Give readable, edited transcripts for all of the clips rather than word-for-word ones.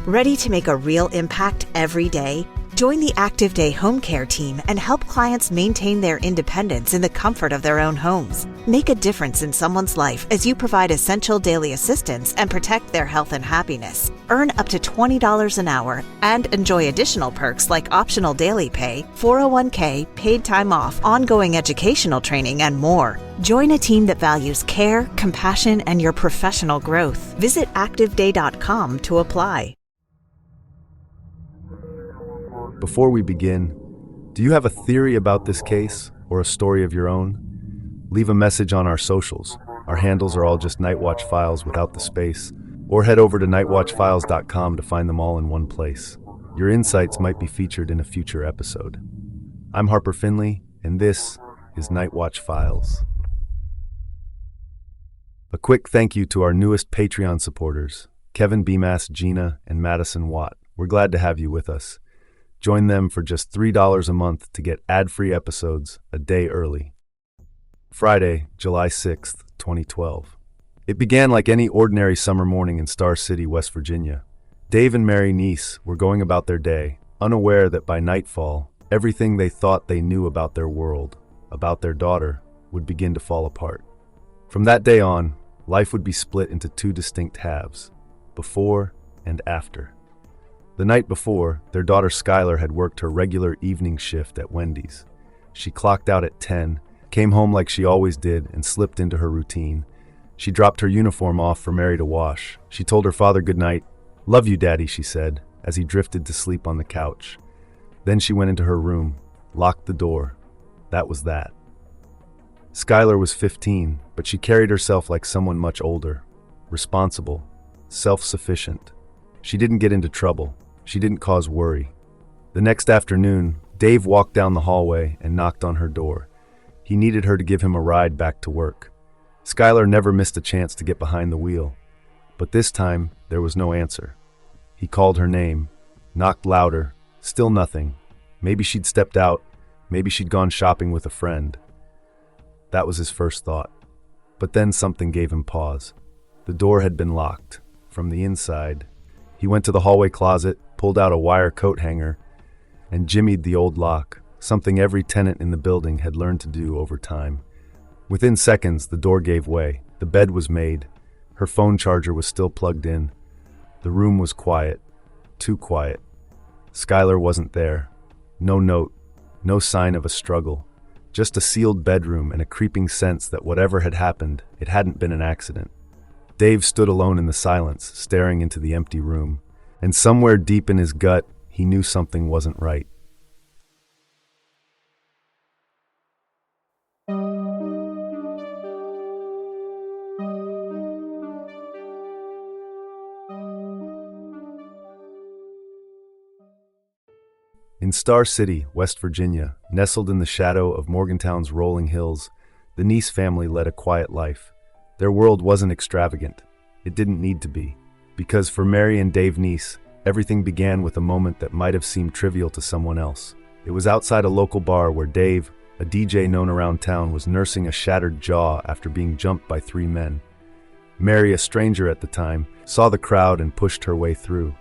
Ready to make a real impact every day? Join the Active Day Home Care team and help clients maintain their independence in the comfort of their own homes. Make a difference in someone's life as you provide essential daily assistance and protect their health and happiness. Earn up to $20 an hour and enjoy additional perks like optional daily pay, 401k, paid time off, ongoing educational training, and more. Join a team that values care, compassion, and your professional growth. Visit activeday.com to apply. Before we begin, do you have a theory about this case or a story of your own? Leave a message on our socials. Our handles are all just Nightwatch Files without the space, or head over to nightwatchfiles.com to find them all in one place. Your insights might be featured in a future episode. I'm Harper Finley, and this is Nightwatch Files. A quick thank you to our newest Patreon supporters, Kevin Bemas, Gina, and Madison Watt. We're glad to have you with us. Join them for just $3 a month to get ad-free episodes a day early. Friday, July 6th, 2012. It began like any ordinary summer morning in Star City, West Virginia. Dave and Mary Neese were going about their day, unaware that by nightfall, everything they thought they knew about their world, about their daughter, would begin to fall apart. From that day on, life would be split into two distinct halves, before and after. The night before, their daughter Skylar had worked her regular evening shift at Wendy's. She clocked out at 10, came home like she always did, and slipped into her routine. She dropped her uniform off for Mary to wash. She told her father goodnight. "Love you, Daddy," she said, as he drifted to sleep on the couch. Then she went into her room, locked the door. That was that. Skylar was 15, but she carried herself like someone much older, responsible, self-sufficient. She didn't get into trouble. She didn't cause worry. The next afternoon, Dave walked down the hallway and knocked on her door. He needed her to give him a ride back to work. Skylar never missed a chance to get behind the wheel. But this time, there was no answer. He called her name, knocked louder, still nothing. Maybe she'd stepped out, maybe she'd gone shopping with a friend. That was his first thought. But then something gave him pause. The door had been locked. From the inside, he went to the hallway closet, pulled out a wire coat hanger, and jimmied the old lock, something every tenant in the building had learned to do over time. Within seconds, the door gave way. The bed was made. Her phone charger was still plugged in. The room was quiet. Too quiet. Skylar wasn't there. No note. No sign of a struggle. Just a sealed bedroom and a creeping sense that whatever had happened, it hadn't been an accident. Dave stood alone in the silence, staring into the empty room. And somewhere deep in his gut, he knew something wasn't right. In Star City, West Virginia, nestled in the shadow of Morgantown's rolling hills, the Neese family led a quiet life. Their world wasn't extravagant. It didn't need to be. Because for Mary and Dave Neese, everything began with a moment that might have seemed trivial to someone else. It was outside a local bar where Dave, a DJ known around town, was nursing a shattered jaw after being jumped by 3 men. Mary, a stranger at the time, saw the crowd and pushed her way through.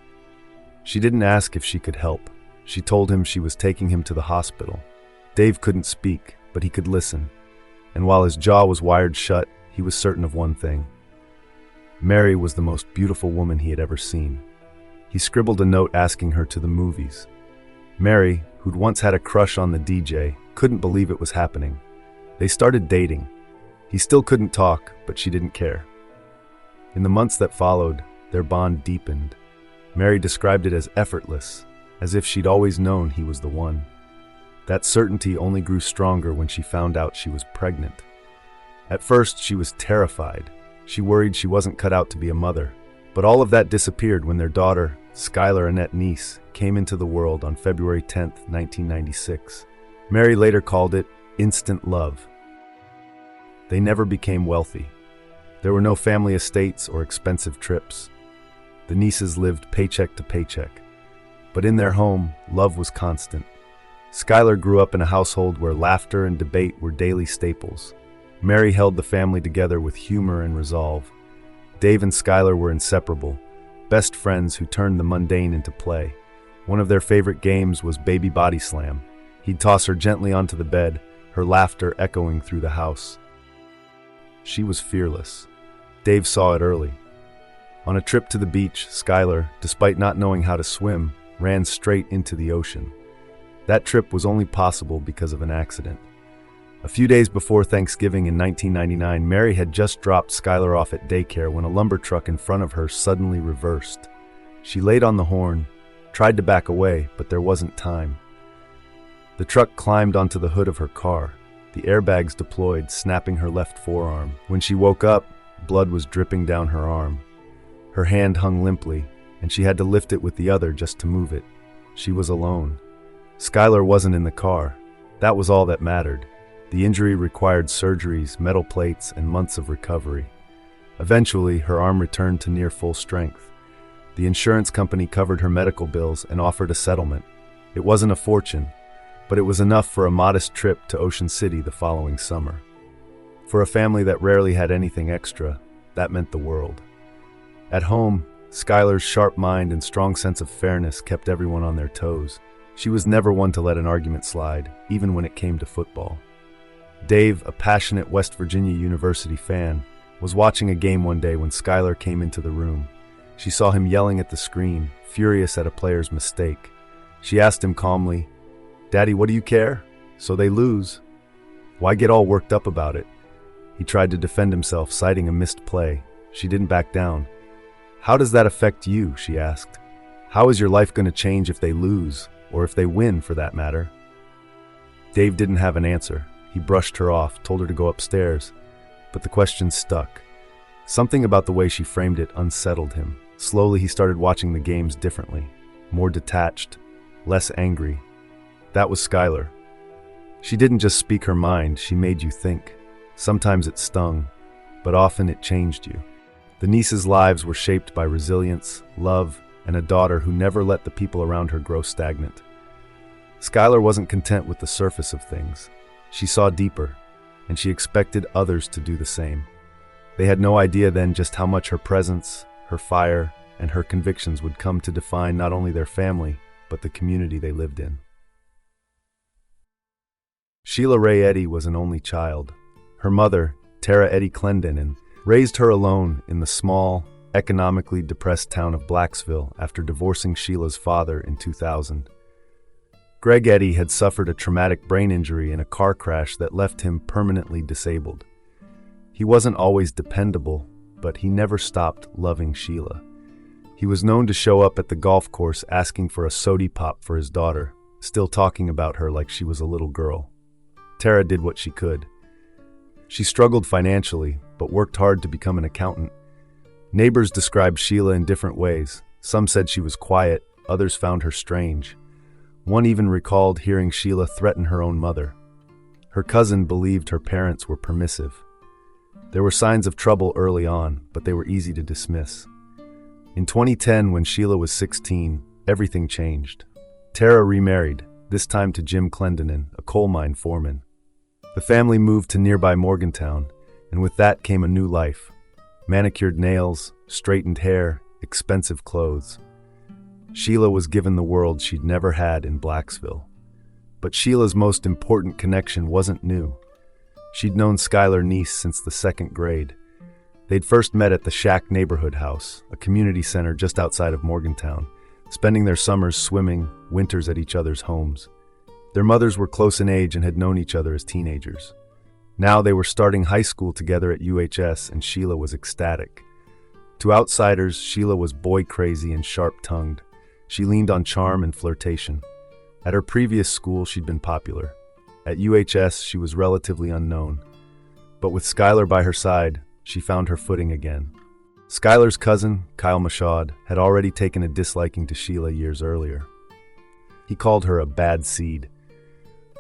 She didn't ask if she could help. She told him she was taking him to the hospital. Dave couldn't speak, but he could listen. And while his jaw was wired shut, he was certain of one thing. Mary was the most beautiful woman he had ever seen. He scribbled a note asking her to the movies. Mary, who'd once had a crush on the DJ, couldn't believe it was happening. They started dating. He still couldn't talk, but she didn't care. In the months that followed, their bond deepened. Mary described it as effortless, as if she'd always known he was the one. That certainty only grew stronger when she found out she was pregnant. At first, she was terrified. She worried she wasn't cut out to be a mother. But all of that disappeared when their daughter, Skylar Annette Neese, came into the world on February 10, 1996. Mary later called it instant love. They never became wealthy. There were no family estates or expensive trips. The Neeses lived paycheck to paycheck. But in their home, love was constant. Skylar grew up in a household where laughter and debate were daily staples. Mary held the family together with humor and resolve. Dave and Skylar were inseparable, best friends who turned the mundane into play. One of their favorite games was baby body slam. He'd toss her gently onto the bed, her laughter echoing through the house. She was fearless. Dave saw it early. On a trip to the beach, Skylar, despite not knowing how to swim, ran straight into the ocean. That trip was only possible because of an accident. A few days before Thanksgiving in 1999, Mary had just dropped Skylar off at daycare when a lumber truck in front of her suddenly reversed. She laid on the horn, tried to back away, but there wasn't time. The truck climbed onto the hood of her car. The airbags deployed, snapping her left forearm. When she woke up, blood was dripping down her arm. Her hand hung limply, and she had to lift it with the other just to move it. She was alone. Skylar wasn't in the car. That was all that mattered. The injury required surgeries, metal plates, and months of recovery. Eventually, her arm returned to near full strength. The insurance company covered her medical bills and offered a settlement. It wasn't a fortune, but it was enough for a modest trip to Ocean City the following summer. For a family that rarely had anything extra, that meant the world. At home, Skylar's sharp mind and strong sense of fairness kept everyone on their toes. She was never one to let an argument slide, even when it came to football. Dave, a passionate West Virginia University fan, was watching a game one day when Skylar came into the room. She saw him yelling at the screen, furious at a player's mistake. She asked him calmly, "Daddy, what do you care? So they lose. Why get all worked up about it?" He tried to defend himself, citing a missed play. She didn't back down. "How does that affect you?" she asked. "How is your life going to change if they lose, or if they win, for that matter?" Dave didn't have an answer. He brushed her off, told her to go upstairs, but the question stuck. Something about the way she framed it unsettled him. Slowly, he started watching the games differently, more detached, less angry. That was Skylar. She didn't just speak her mind, she made you think. Sometimes it stung, but often it changed you. The Neeses' lives were shaped by resilience, love, and a daughter who never let the people around her grow stagnant. Skylar wasn't content with the surface of things. She saw deeper, and she expected others to do the same. They had no idea then just how much her presence, her fire, and her convictions would come to define not only their family, but the community they lived in. Sheila Ray Eddy was an only child. Her mother, Tara Eddy Clendenin, raised her alone in the small, economically depressed town of Blacksville after divorcing Sheila's father in 2000. Greg Eddy had suffered a traumatic brain injury in a car crash that left him permanently disabled. He wasn't always dependable, but he never stopped loving Sheila. He was known to show up at the golf course asking for a sody pop for his daughter, still talking about her like she was a little girl. Tara did what she could. She struggled financially, but worked hard to become an accountant. Neighbors described Sheila in different ways. Some said she was quiet, others found her strange. One even recalled hearing Sheila threaten her own mother. Her cousin believed her parents were permissive. There were signs of trouble early on, but they were easy to dismiss. In 2010, when Sheila was 16, everything changed. Tara remarried, this time to Jim Clendenin, a coal mine foreman. The family moved to nearby Morgantown, and with that came a new life. Manicured nails, straightened hair, expensive clothes. Sheila was given the world she'd never had in Blacksville. But Sheila's most important connection wasn't new. She'd known Skylar Neese since the second grade. They'd first met at the Shack Neighborhood House, a community center just outside of Morgantown, spending their summers swimming, winters at each other's homes. Their mothers were close in age and had known each other as teenagers. Now they were starting high school together at UHS, and Sheila was ecstatic. To outsiders, Sheila was boy-crazy and sharp-tongued. She leaned on charm and flirtation. At her previous school, she'd been popular. At UHS, she was relatively unknown. But with Skylar by her side, she found her footing again. Skylar's cousin, Kyle Mashad, had already taken a disliking to Sheila years earlier. He called her a bad seed.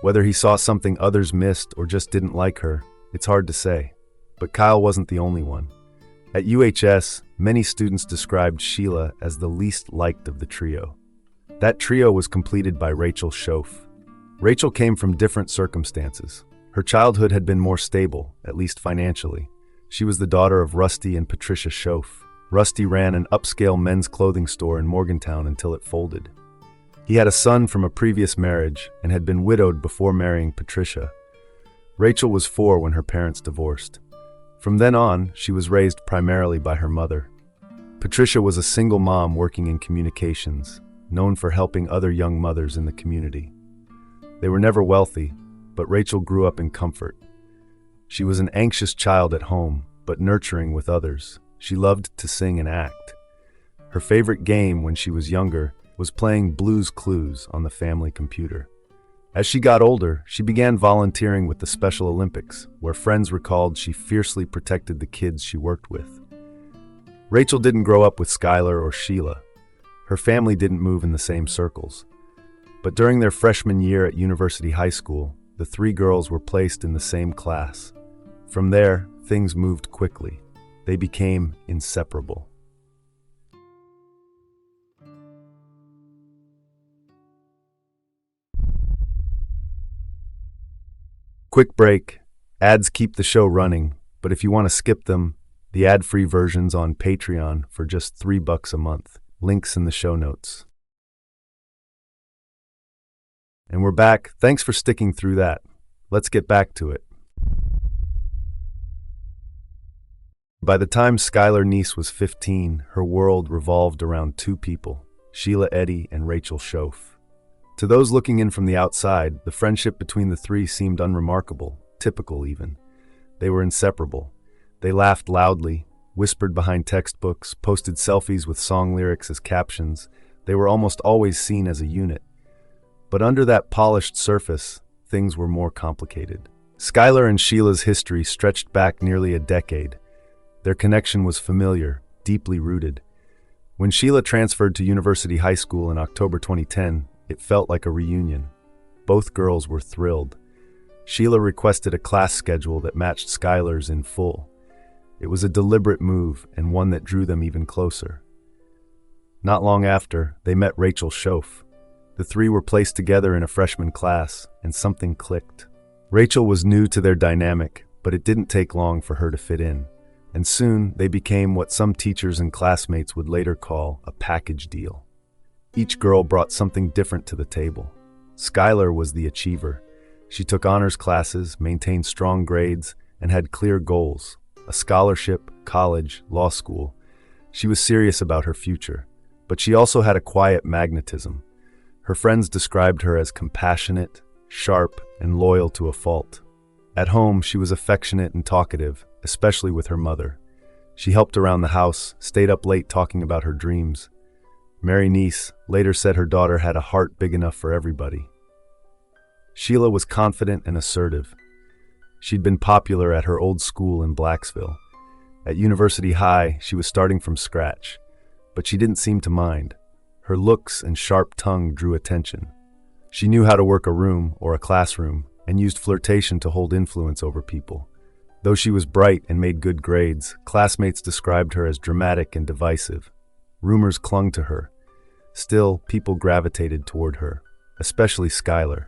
Whether he saw something others missed or just didn't like her, it's hard to say. But Kyle wasn't the only one. At UHS, many students described Sheila as the least liked of the trio. That trio was completed by Rachel Schoaf. Rachel came from different circumstances. Her childhood had been more stable, at least financially. She was the daughter of Rusty and Patricia Schoaf. Rusty ran an upscale men's clothing store in Morgantown until it folded. He had a son from a previous marriage and had been widowed before marrying Patricia. Rachel was 4 when her parents divorced. From then on, she was raised primarily by her mother. Patricia was a single mom working in communications, known for helping other young mothers in the community. They were never wealthy, but Rachel grew up in comfort. She was an anxious child at home, but nurturing with others. She loved to sing and act. Her favorite game when she was younger was playing Blue's Clues on the family computer. As she got older, she began volunteering with the Special Olympics, where friends recalled she fiercely protected the kids she worked with. Rachel didn't grow up with Skylar or Sheila. Her family didn't move in the same circles. But during their freshman year at University High School, the 3 girls were placed in the same class. From there, things moved quickly. They became inseparable. Quick break. Ads keep the show running, but if you want to skip them, the ad-free version's on Patreon for just $3 a month. Links in the show notes. And we're back. Thanks for sticking through that. Let's get back to it. By the time Skylar Neese was 15, her world revolved around 2 people, Sheila Eddy and Rachel Schoaf. To those looking in from the outside, the friendship between the 3 seemed unremarkable, typical even. They were inseparable. They laughed loudly, whispered behind textbooks, posted selfies with song lyrics as captions. They were almost always seen as a unit. But under that polished surface, things were more complicated. Skylar and Sheila's history stretched back nearly a decade. Their connection was familiar, deeply rooted. When Sheila transferred to University High School in October 2010, it felt like a reunion. Both girls were thrilled. Sheila requested a class schedule that matched Skylar's in full. It was a deliberate move and one that drew them even closer. Not long after, they met Rachel Schoaf. The 3 were placed together in a freshman class, and something clicked. Rachel was new to their dynamic, but it didn't take long for her to fit in. And soon, they became what some teachers and classmates would later call a package deal. Each girl brought something different to the table. Skylar was the achiever. She took honors classes, maintained strong grades, and had clear goals: a scholarship, college, law school. She was serious about her future, but she also had a quiet magnetism. Her friends described her as compassionate, sharp, and loyal to a fault. At home, she was affectionate and talkative, especially with her mother. She helped around the house, stayed up late talking about her dreams. Mary Neese later said her daughter had a heart big enough for everybody. Sheila was confident and assertive. She'd been popular at her old school in Blacksville. At University High, she was starting from scratch, but she didn't seem to mind. Her looks and sharp tongue drew attention. She knew how to work a room or a classroom and used flirtation to hold influence over people. Though she was bright and made good grades, classmates described her as dramatic and divisive. Rumors clung to her. Still, people gravitated toward her, especially Skylar.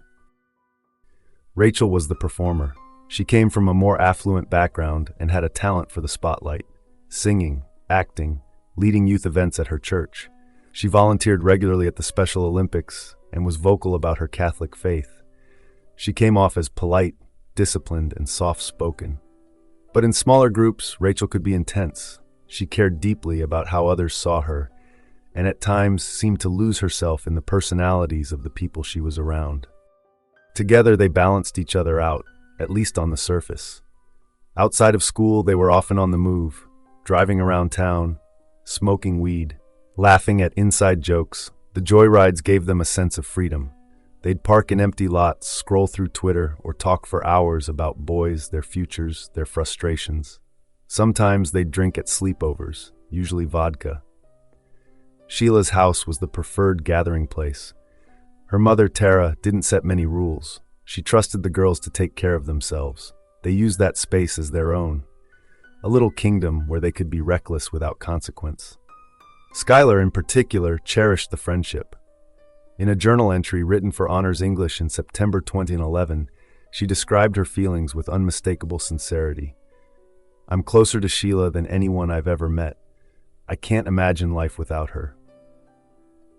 Rachel was the performer. She came from a more affluent background and had a talent for the spotlight, singing, acting, leading youth events at her church. She volunteered regularly at the Special Olympics and was vocal about her Catholic faith. She came off as polite, disciplined, and soft-spoken. But in smaller groups, Rachel could be intense. She cared deeply about how others saw her, and at times seemed to lose herself in the personalities of the people she was around. Together, they balanced each other out, at least on the surface. Outside of school, they were often on the move, driving around town, smoking weed, laughing at inside jokes. The joyrides gave them a sense of freedom. They'd park in empty lots, scroll through Twitter, or talk for hours about boys, their futures, their frustrations. Sometimes they'd drink at sleepovers, usually vodka. Sheila's house was the preferred gathering place. Her mother, Tara, didn't set many rules. She trusted the girls to take care of themselves. They used that space as their own, a little kingdom where they could be reckless without consequence. Skylar, in particular, cherished the friendship. In a journal entry written for Honors English in September 2011, she described her feelings with unmistakable sincerity. "I'm closer to Sheila than anyone I've ever met. I can't imagine life without her.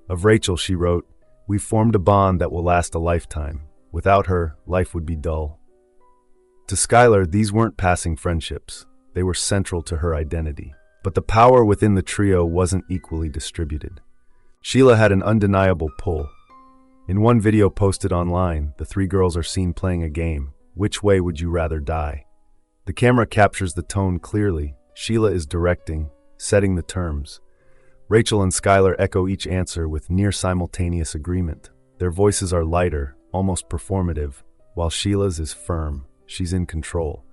Of Rachel, she wrote, "We've formed a bond that will last a lifetime. Without her, life would be dull." To Skylar, these weren't passing friendships. They were central to her identity. But the power within the trio wasn't equally distributed. Sheila had an undeniable pull. In one video posted online, the three girls are seen playing a game. Which way would you rather die? The camera captures the tone clearly. Sheila is directing, setting the terms. Rachel and Skylar echo each answer with near simultaneous agreement. Their voices are lighter, almost performative, while Sheila's is firm. She's in control.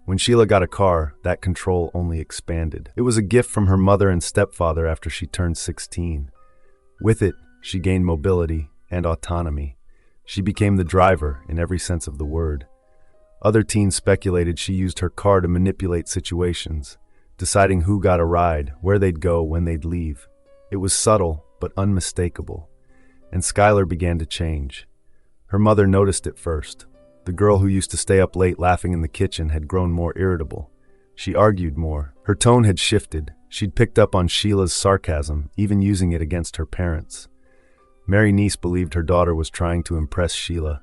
When Sheila got a car, that control only expanded. It was a gift from her mother and stepfather after she turned 16. With it, she gained mobility and autonomy. She became the driver in every sense of the word. Other teens speculated she used her car to manipulate situations, deciding who got a ride, where they'd go, when they'd leave. It was subtle, but unmistakable. And Skylar began to change. Her mother noticed it first. The girl who used to stay up late laughing in the kitchen had grown more irritable. She argued more. Her tone had shifted. She'd picked up on Sheila's sarcasm, even using it against her parents. Mary Neese believed her daughter was trying to impress Sheila,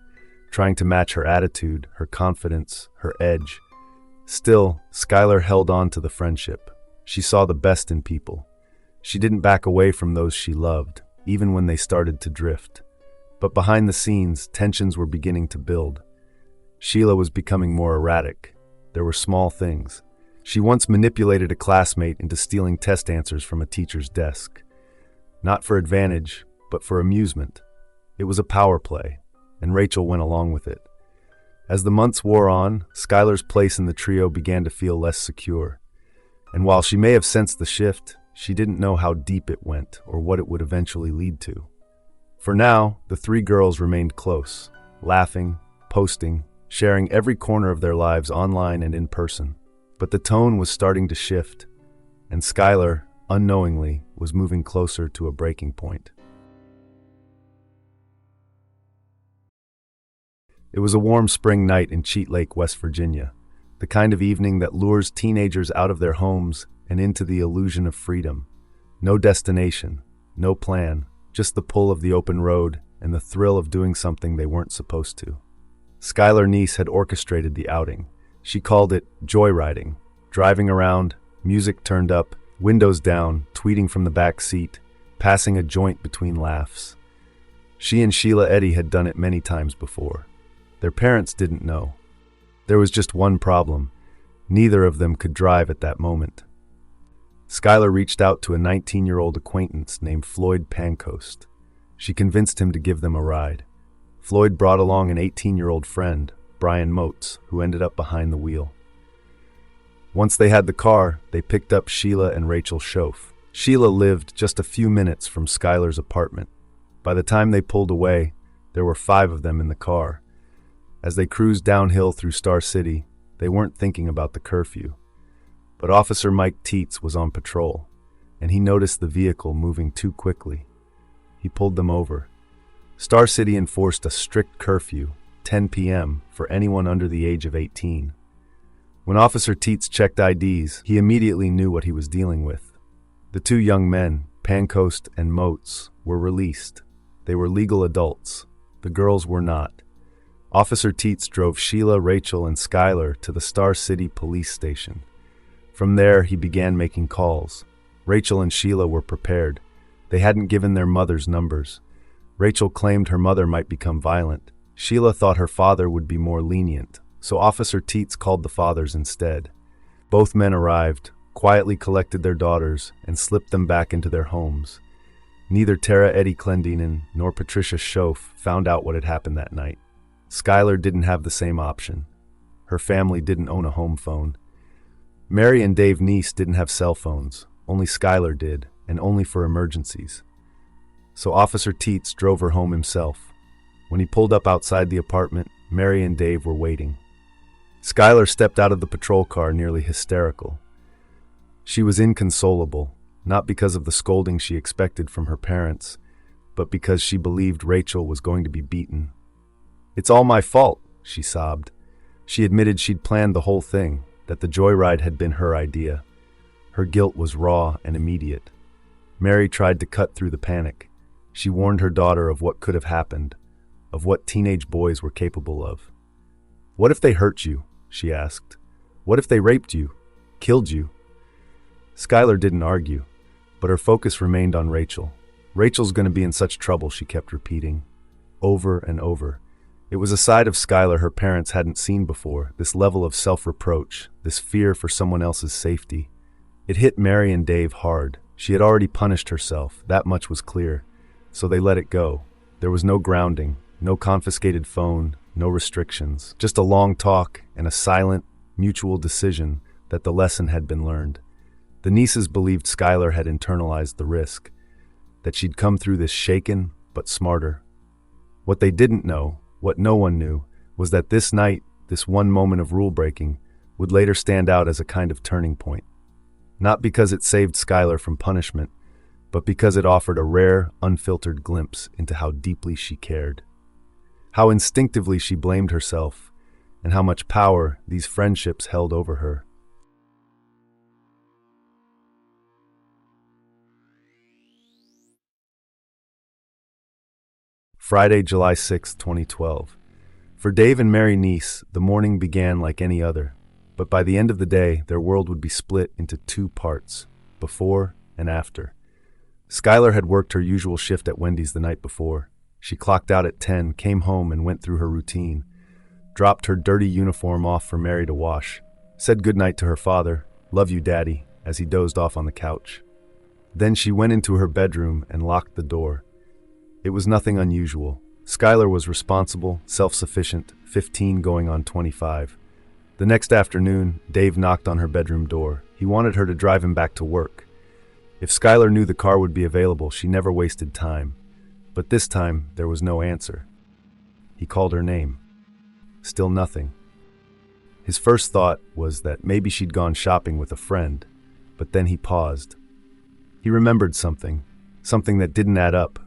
trying to match her attitude, her confidence, her edge. Still, Skylar held on to the friendship. She saw the best in people. She didn't back away from those she loved, even when they started to drift. But behind the scenes, tensions were beginning to build. Sheila was becoming more erratic. There were small things. She once manipulated a classmate into stealing test answers from a teacher's desk. Not for advantage, but for amusement. It was a power play, and Rachel went along with it. As the months wore on, Skylar's place in the trio began to feel less secure. And while she may have sensed the shift, she didn't know how deep it went or what it would eventually lead to. For now, the three girls remained close, laughing, posting, sharing every corner of their lives online and in person. But the tone was starting to shift, and Skylar, unknowingly, was moving closer to a breaking point. It was a warm spring night in Cheat Lake, West Virginia, the kind of evening that lures teenagers out of their homes and into the illusion of freedom. No destination, no plan, just the pull of the open road and the thrill of doing something they weren't supposed to. Skylar Neese had orchestrated the outing. She called it joyriding, driving around, music turned up, windows down, tweeting from the back seat, passing a joint between laughs. She and Sheila Eddy had done it many times before. Their parents didn't know. There was just one problem. Neither of them could drive at that moment. Skylar reached out to a 19-year-old acquaintance named Floyd Pancoast. She convinced him to give them a ride. Floyd brought along an 18-year-old friend, Brian Motes, who ended up behind the wheel. Once they had the car, they picked up Sheila and Rachel Schoaf. Sheila lived just a few minutes from Skylar's apartment. By the time they pulled away, there were 5 of them in the car. As they cruised downhill through Star City, they weren't thinking about the curfew. But Officer Mike Teets was on patrol, and he noticed the vehicle moving too quickly. He pulled them over. Star City enforced a strict curfew, 10 p.m., for anyone under the age of 18. When Officer Teets checked IDs, he immediately knew what he was dealing with. The 2 young men, Pancoast and Motes, were released. They were legal adults. The girls were not. Officer Teets drove Sheila, Rachel, and Skylar to the Star City police station. From there, he began making calls. Rachel and Sheila were prepared. They hadn't given their mothers numbers. Rachel claimed her mother might become violent. Sheila thought her father would be more lenient, so Officer Teets called the fathers instead. Both men arrived, quietly collected their daughters, and slipped them back into their homes. Neither Tara Eddy Clendinen nor Patricia Schoaf found out what had happened that night. Skylar didn't have the same option. Her family didn't own a home phone. Mary and Dave Neese didn't have cell phones. Only Skylar did, and only for emergencies. So Officer Teets drove her home himself. When he pulled up outside the apartment, Mary and Dave were waiting. Skylar stepped out of the patrol car nearly hysterical. She was inconsolable, not because of the scolding she expected from her parents, but because she believed Rachel was going to be beaten. "It's all my fault," she sobbed. She admitted she'd planned the whole thing, that the joyride had been her idea. Her guilt was raw and immediate. Mary tried to cut through the panic. She warned her daughter of what could have happened, of what teenage boys were capable of. "What if they hurt you?" she asked. "What if they raped you? Killed you?" Skylar didn't argue, but her focus remained on Rachel. "Rachel's going to be in such trouble," she kept repeating, over and over. It was a side of Skylar her parents hadn't seen before, this level of self-reproach, this fear for someone else's safety. It hit Mary and Dave hard. She had already punished herself, that much was clear. So they let it go. There was no grounding, no confiscated phone, no restrictions, just a long talk and a silent, mutual decision that the lesson had been learned. The Neeses believed Skylar had internalized the risk, that she'd come through this shaken but smarter. What they didn't know, what no one knew, was that this night, this one moment of rule-breaking, would later stand out as a kind of turning point. Not because it saved Skylar from punishment, but because it offered a rare, unfiltered glimpse into how deeply she cared. How instinctively she blamed herself, and how much power these friendships held over her. Friday, July 6, 2012. For Dave and Mary Neese, the morning began like any other, but by the end of the day, their world would be split into two parts, before and after. Skylar had worked her usual shift at Wendy's the night before. She clocked out at 10, came home and went through her routine, dropped her dirty uniform off for Mary to wash, said goodnight to her father, "Love you, Daddy," as he dozed off on the couch. Then she went into her bedroom and locked the door. It was nothing unusual. Skylar was responsible, self-sufficient, 15 going on 25. The next afternoon, Dave knocked on her bedroom door. He wanted her to drive him back to work. If Skylar knew the car would be available, she never wasted time. But this time, there was no answer. He called her name. Still nothing. His first thought was that maybe she'd gone shopping with a friend, but then he paused. He remembered something that didn't add up.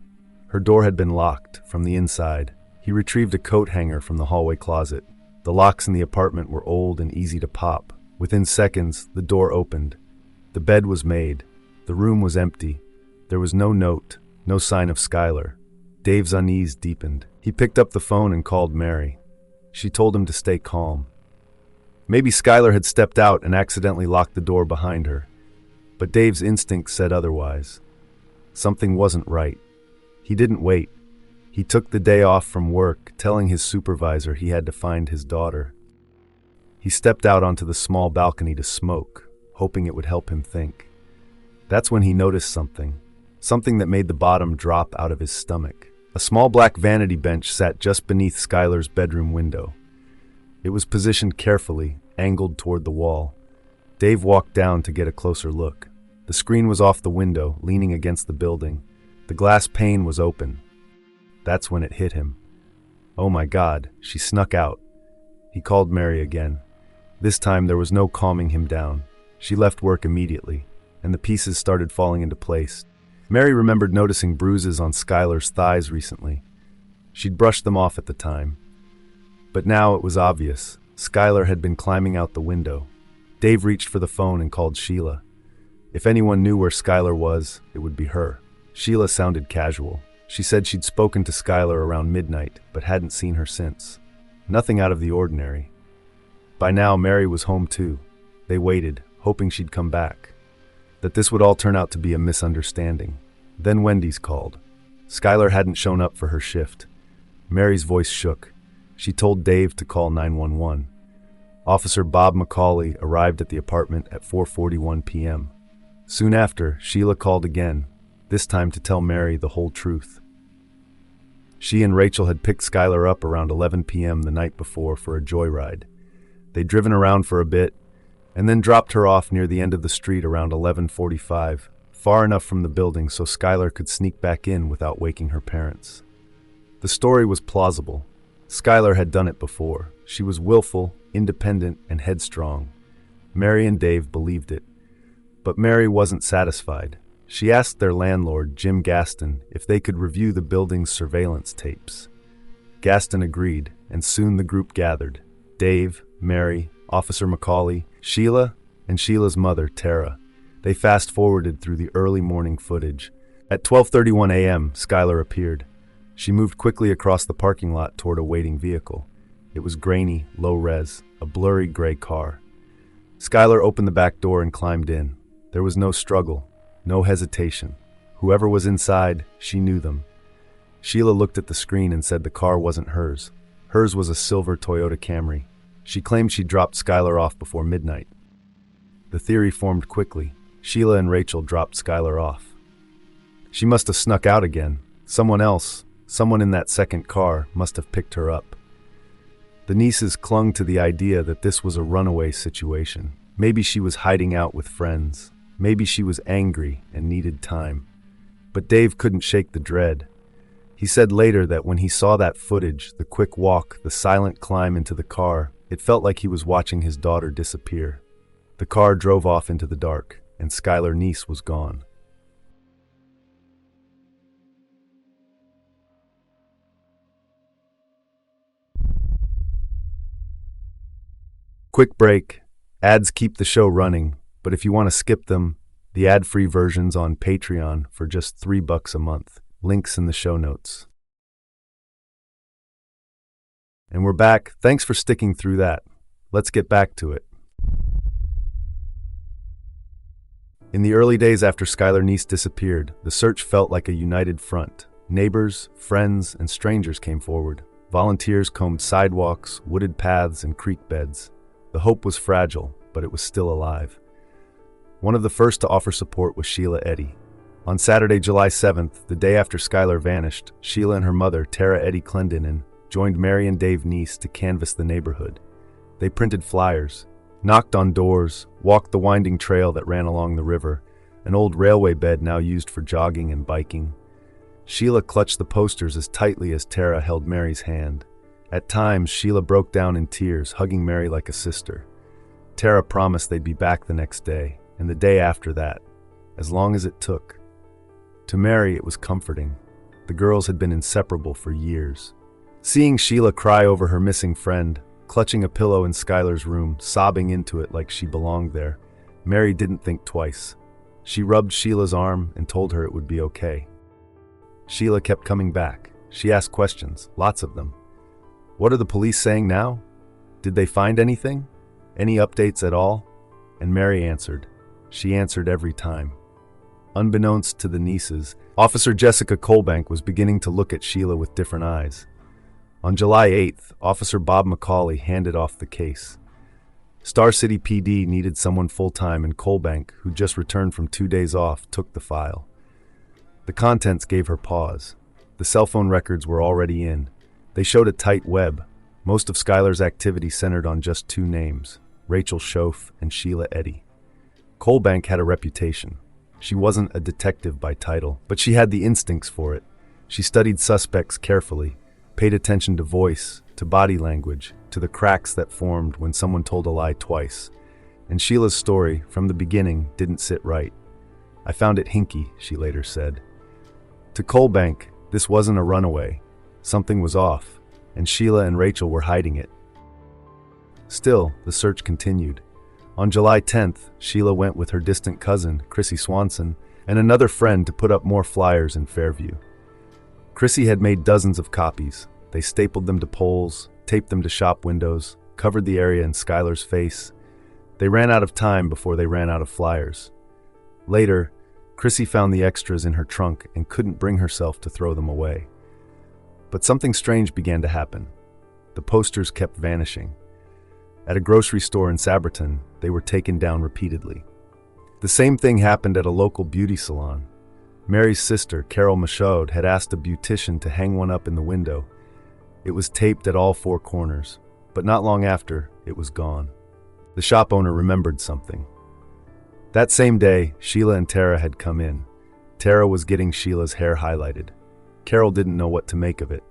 Her door had been locked from the inside. He retrieved a coat hanger from the hallway closet. The locks in the apartment were old and easy to pop. Within seconds, the door opened. The bed was made. The room was empty. There was no note, no sign of Skylar. Dave's unease deepened. He picked up the phone and called Mary. She told him to stay calm. Maybe Skylar had stepped out and accidentally locked the door behind her. But Dave's instinct said otherwise. Something wasn't right. He didn't wait. He took the day off from work, telling his supervisor he had to find his daughter. He stepped out onto the small balcony to smoke, hoping it would help him think. That's when he noticed something that made the bottom drop out of his stomach. A small black vanity bench sat just beneath Skylar's bedroom window. It was positioned carefully, angled toward the wall. Dave walked down to get a closer look. The screen was off the window, leaning against the building. The glass pane was open. That's when it hit him. Oh my God, she snuck out. He called Mary again. This time there was no calming him down. She left work immediately, and the pieces started falling into place. Mary remembered noticing bruises on Skylar's thighs recently. She'd brushed them off at the time. But now it was obvious. Skylar had been climbing out the window. Dave reached for the phone and called Sheila. If anyone knew where Skylar was, it would be her. Sheila sounded casual. She said she'd spoken to Skylar around midnight, but hadn't seen her since. Nothing out of the ordinary. By now, Mary was home too. They waited, hoping she'd come back. That this would all turn out to be a misunderstanding. Then Wendy's called. Skylar hadn't shown up for her shift. Mary's voice shook. She told Dave to call 911. Officer Bob McCauley arrived at the apartment at 4:41 p.m. Soon after, Sheila called again, this time to tell Mary the whole truth. She and Rachel had picked Skylar up around 11 p.m. the night before for a joyride. They'd driven around for a bit, and then dropped her off near the end of the street around 11:45, far enough from the building so Skylar could sneak back in without waking her parents. The story was plausible. Skylar had done it before. She was willful, independent, and headstrong. Mary and Dave believed it. But Mary wasn't satisfied. She asked their landlord, Jim Gaston, if they could review the building's surveillance tapes. Gaston agreed, and soon the group gathered. Dave, Mary, Officer McCauley, Sheila, and Sheila's mother, Tara. They fast-forwarded through the early morning footage. At 12:31 a.m., Skylar appeared. She moved quickly across the parking lot toward a waiting vehicle. It was grainy, low-res, a blurry gray car. Skylar opened the back door and climbed in. There was no struggle, no hesitation. Whoever was inside, she knew them. Sheila looked at the screen and said the car wasn't hers. Hers was a silver Toyota Camry. She claimed she dropped Skylar off before midnight. The theory formed quickly. Sheila and Rachel dropped Skylar off. She must have snuck out again. Someone else, someone in that second car, must have picked her up. The Neeses clung to the idea that this was a runaway situation. Maybe she was hiding out with friends. Maybe she was angry and needed time. But Dave couldn't shake the dread. He said later that when he saw that footage, the quick walk, the silent climb into the car, it felt like he was watching his daughter disappear. The car drove off into the dark, and Skylar Neese was gone. Quick break. Ads keep the show running, but if you want to skip them, the ad-free version's on Patreon for just $3 a month. Links in the show notes. And we're back. Thanks for sticking through that. Let's get back to it. In the early days after Skylar Neese disappeared, the search felt like a united front. Neighbors, friends, and strangers came forward. Volunteers combed sidewalks, wooded paths, and creek beds. The hope was fragile, but it was still alive. One of the first to offer support was Sheila Eddy. On Saturday, July 7th, the day after Skylar vanished, Sheila and her mother, Tara Eddy Clendenin, joined Mary and Dave Neese to canvass the neighborhood. They printed flyers, knocked on doors, walked the winding trail that ran along the river, an old railway bed now used for jogging and biking. Sheila clutched the posters as tightly as Tara held Mary's hand. At times, Sheila broke down in tears, hugging Mary like a sister. Tara promised they'd be back the next day, and the day after that, as long as it took. To Mary, it was comforting. The girls had been inseparable for years. Seeing Sheila cry over her missing friend, clutching a pillow in Skylar's room, sobbing into it like she belonged there, Mary didn't think twice. She rubbed Sheila's arm and told her it would be okay. Sheila kept coming back. She asked questions, lots of them. What are the police saying now? Did they find anything? Any updates at all? And Mary answered. She answered every time. Unbeknownst to the Neeses, Officer Jessica Colbank was beginning to look at Sheila with different eyes. On July 8th, Officer Bob McCauley handed off the case. Star City PD needed someone full-time, and Colbank, who just returned from 2 days off, took the file. The contents gave her pause. The cell phone records were already in. They showed a tight web. Most of Skylar's activity centered on just two names, Rachel Schoaf and Sheila Eddy. Colbank had a reputation. She wasn't a detective by title, but she had the instincts for it. She studied suspects carefully, paid attention to voice, to body language, to the cracks that formed when someone told a lie twice. And Sheila's story, from the beginning, didn't sit right. I found it hinky, she later said. To Colbank, this wasn't a runaway. Something was off, and Sheila and Rachel were hiding it. Still, the search continued. On July 10th, Sheila went with her distant cousin, Chrissy Swanson, and another friend to put up more flyers in Fairview. Chrissy had made dozens of copies. They stapled them to poles, taped them to shop windows, covered the area in Skylar's face. They ran out of time before they ran out of flyers. Later, Chrissy found the extras in her trunk and couldn't bring herself to throw them away. But something strange began to happen. The posters kept vanishing. At a grocery store in Saberton, they were taken down repeatedly. The same thing happened at a local beauty salon. Mary's sister, Carol Michaud, had asked a beautician to hang one up in the window. It was taped at all four corners, but not long after, it was gone. The shop owner remembered something. That same day, Sheila and Tara had come in. Tara was getting Sheila's hair highlighted. Carol didn't know what to make of it.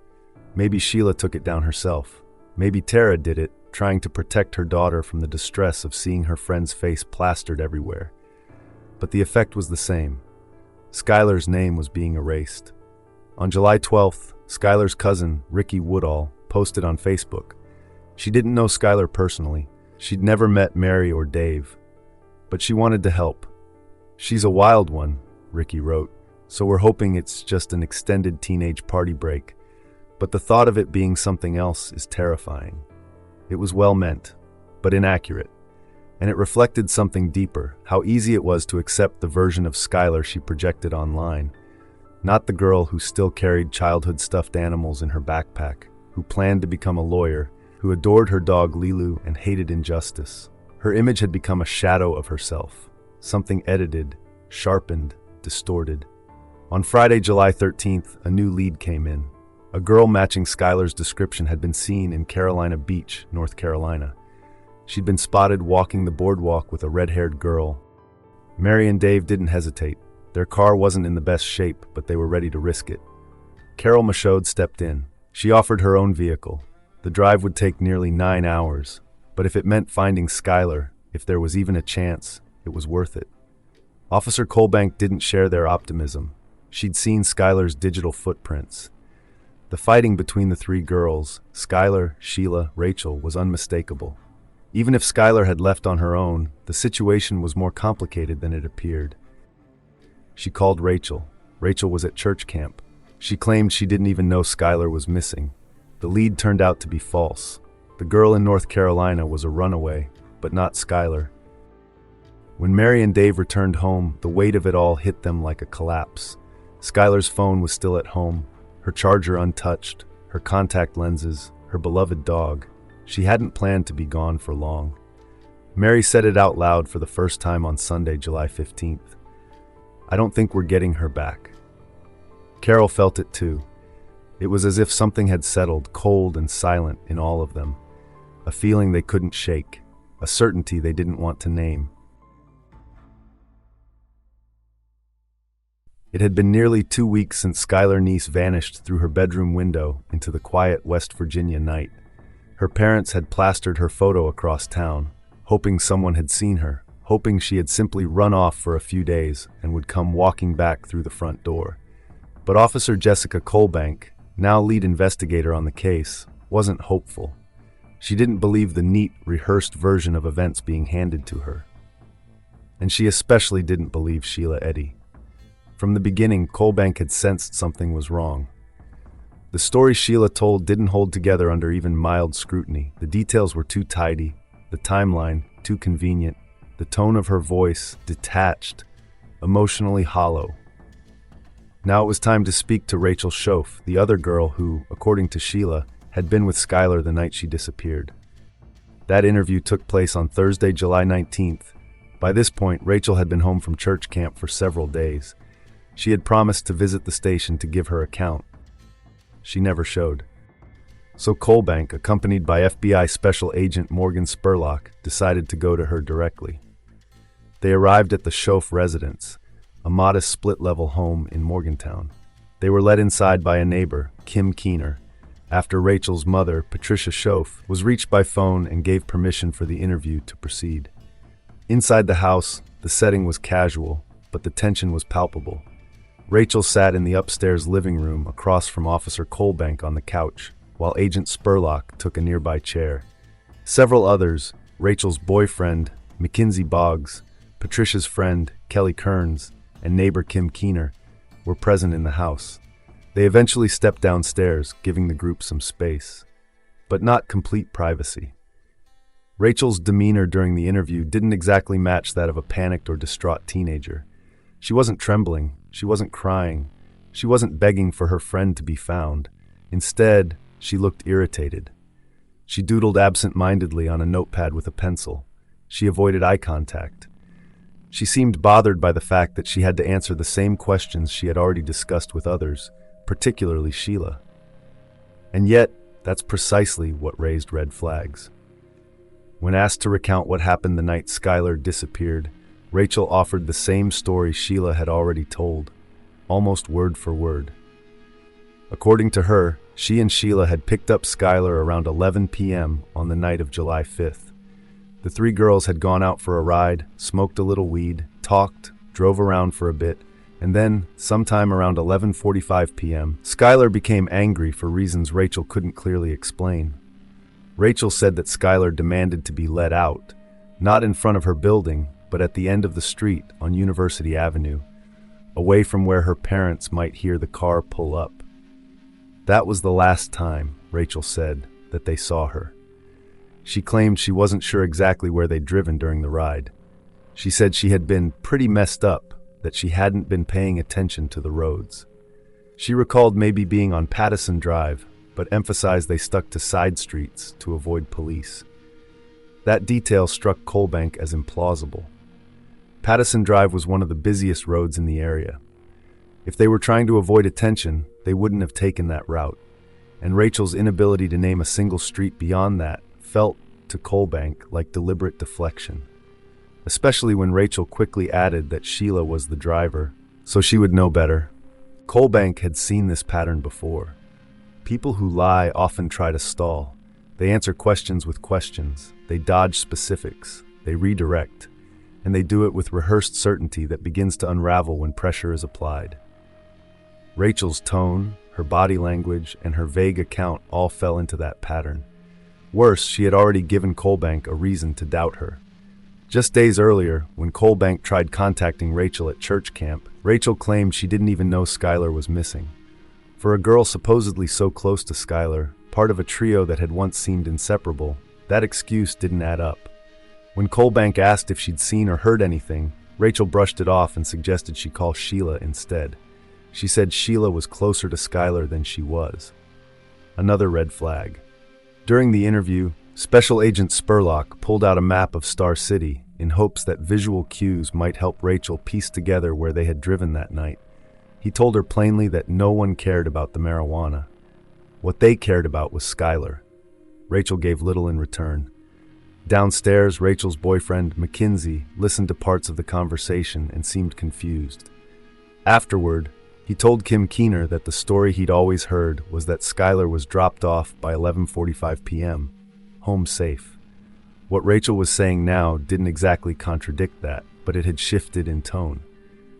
Maybe Sheila took it down herself. Maybe Tara did it, trying to protect her daughter from the distress of seeing her friend's face plastered everywhere. But the effect was the same. Skylar's name was being erased. On July 12th, Skylar's cousin, Ricky Woodall, posted on Facebook. She didn't know Skylar personally. She'd never met Mary or Dave. But she wanted to help. "She's a wild one," Ricky wrote, "so we're hoping it's just an extended teenage party break. But the thought of it being something else is terrifying." It was well meant, but inaccurate. And it reflected something deeper, how easy it was to accept the version of Skylar she projected online. Not the girl who still carried childhood stuffed animals in her backpack, who planned to become a lawyer, who adored her dog Lilu and hated injustice. Her image had become a shadow of herself, something edited, sharpened, distorted. On Friday, July 13th, a new lead came in. A girl matching Skylar's description had been seen in Carolina Beach, North Carolina. She'd been spotted walking the boardwalk with a red-haired girl. Mary and Dave didn't hesitate. Their car wasn't in the best shape, but they were ready to risk it. Carol Michaud stepped in. She offered her own vehicle. The drive would take nearly 9 hours, but if it meant finding Skylar, if there was even a chance, it was worth it. Officer Colbank didn't share their optimism. She'd seen Skylar's digital footprints. The fighting between the three girls, Skylar, Sheila, Rachel, was unmistakable. Even if Skylar had left on her own, the situation was more complicated than it appeared. She called Rachel. Rachel was at church camp. She claimed she didn't even know Skylar was missing. The lead turned out to be false. The girl in North Carolina was a runaway, but not Skylar. When Mary and Dave returned home, the weight of it all hit them like a collapse. Skylar's phone was still at home, her charger untouched, her contact lenses, her beloved dog. She hadn't planned to be gone for long. Mary said it out loud for the first time on Sunday, July 15th. "I don't think we're getting her back." Carol felt it too. It was as if something had settled, cold and silent, in all of them. A feeling they couldn't shake, a certainty they didn't want to name. It had been nearly 2 weeks since Skylar Neese vanished through her bedroom window into the quiet West Virginia night. Her parents had plastered her photo across town, hoping someone had seen her, hoping she had simply run off for a few days and would come walking back through the front door. But Officer Jessica Colbank, now lead investigator on the case, wasn't hopeful. She didn't believe the neat, rehearsed version of events being handed to her. And she especially didn't believe Sheila Eddy. From the beginning, Colbank had sensed something was wrong. The story Sheila told didn't hold together under even mild scrutiny. The details were too tidy, the timeline too convenient, the tone of her voice detached, emotionally hollow. Now it was time to speak to Rachel Schoaf, the other girl who, according to Sheila, had been with Skylar the night she disappeared. That interview took place on Thursday, July 19th. By this point, Rachel had been home from church camp for several days. She had promised to visit the station to give her account. She never showed. So Colbank, accompanied by FBI Special Agent Morgan Spurlock, decided to go to her directly. They arrived at the Schoaf residence, a modest split-level home in Morgantown. They were led inside by a neighbor, Kim Keener, after Rachel's mother, Patricia Schoaf, was reached by phone and gave permission for the interview to proceed. Inside the house, the setting was casual, but the tension was palpable. Rachel sat in the upstairs living room across from Officer Colbank on the couch, while Agent Spurlock took a nearby chair. Several others, Rachel's boyfriend, Mackenzie Boggs, Patricia's friend, Kelly Kearns, and neighbor Kim Keener, were present in the house. They eventually stepped downstairs, giving the group some space, but not complete privacy. Rachel's demeanor during the interview didn't exactly match that of a panicked or distraught teenager. She wasn't trembling, she wasn't crying, she wasn't begging for her friend to be found. Instead, she looked irritated. She doodled absent-mindedly on a notepad with a pencil. She avoided eye contact. She seemed bothered by the fact that she had to answer the same questions she had already discussed with others, particularly Sheila. And yet, that's precisely what raised red flags. When asked to recount what happened the night Skylar disappeared, Rachel offered the same story Sheila had already told, almost word for word. According to her, she and Sheila had picked up Skylar around 11 p.m. on the night of July 5th. The three girls had gone out for a ride, smoked a little weed, talked, drove around for a bit, and then, sometime around 11:45 p.m., Skylar became angry for reasons Rachel couldn't clearly explain. Rachel said that Skylar demanded to be let out, not in front of her building, but at the end of the street on University Avenue, away from where her parents might hear the car pull up. That was the last time, Rachel said, that they saw her. She claimed she wasn't sure exactly where they'd driven during the ride. She said she had been pretty messed up, that she hadn't been paying attention to the roads. She recalled maybe being on Pattison Drive, but emphasized they stuck to side streets to avoid police. That detail struck Colbank as implausible. Pattison Drive was one of the busiest roads in the area. If they were trying to avoid attention, they wouldn't have taken that route, and Rachel's inability to name a single street beyond that felt, to Colbank, like deliberate deflection. Especially when Rachel quickly added that Sheila was the driver, so she would know better. Colbank had seen this pattern before. People who lie often try to stall. They answer questions with questions, they dodge specifics, they redirect, and they do it with rehearsed certainty that begins to unravel when pressure is applied. Rachel's tone, her body language, and her vague account all fell into that pattern. Worse, she had already given Colbank a reason to doubt her. Just days earlier, when Colbank tried contacting Rachel at church camp, Rachel claimed she didn't even know Skylar was missing. For a girl supposedly so close to Skylar, part of a trio that had once seemed inseparable, that excuse didn't add up. When Colbank asked if she'd seen or heard anything, Rachel brushed it off and suggested she call Sheila instead. She said Sheila was closer to Skylar than she was. Another red flag. During the interview, Special Agent Spurlock pulled out a map of Star City in hopes that visual cues might help Rachel piece together where they had driven that night. He told her plainly that no one cared about the marijuana. What they cared about was Skylar. Rachel gave little in return. Downstairs, Rachel's boyfriend, Mackenzie, listened to parts of the conversation and seemed confused. Afterward, he told Kim Keener that the story he'd always heard was that Skylar was dropped off by 11:45 p.m., home safe. What Rachel was saying now didn't exactly contradict that, but it had shifted in tone.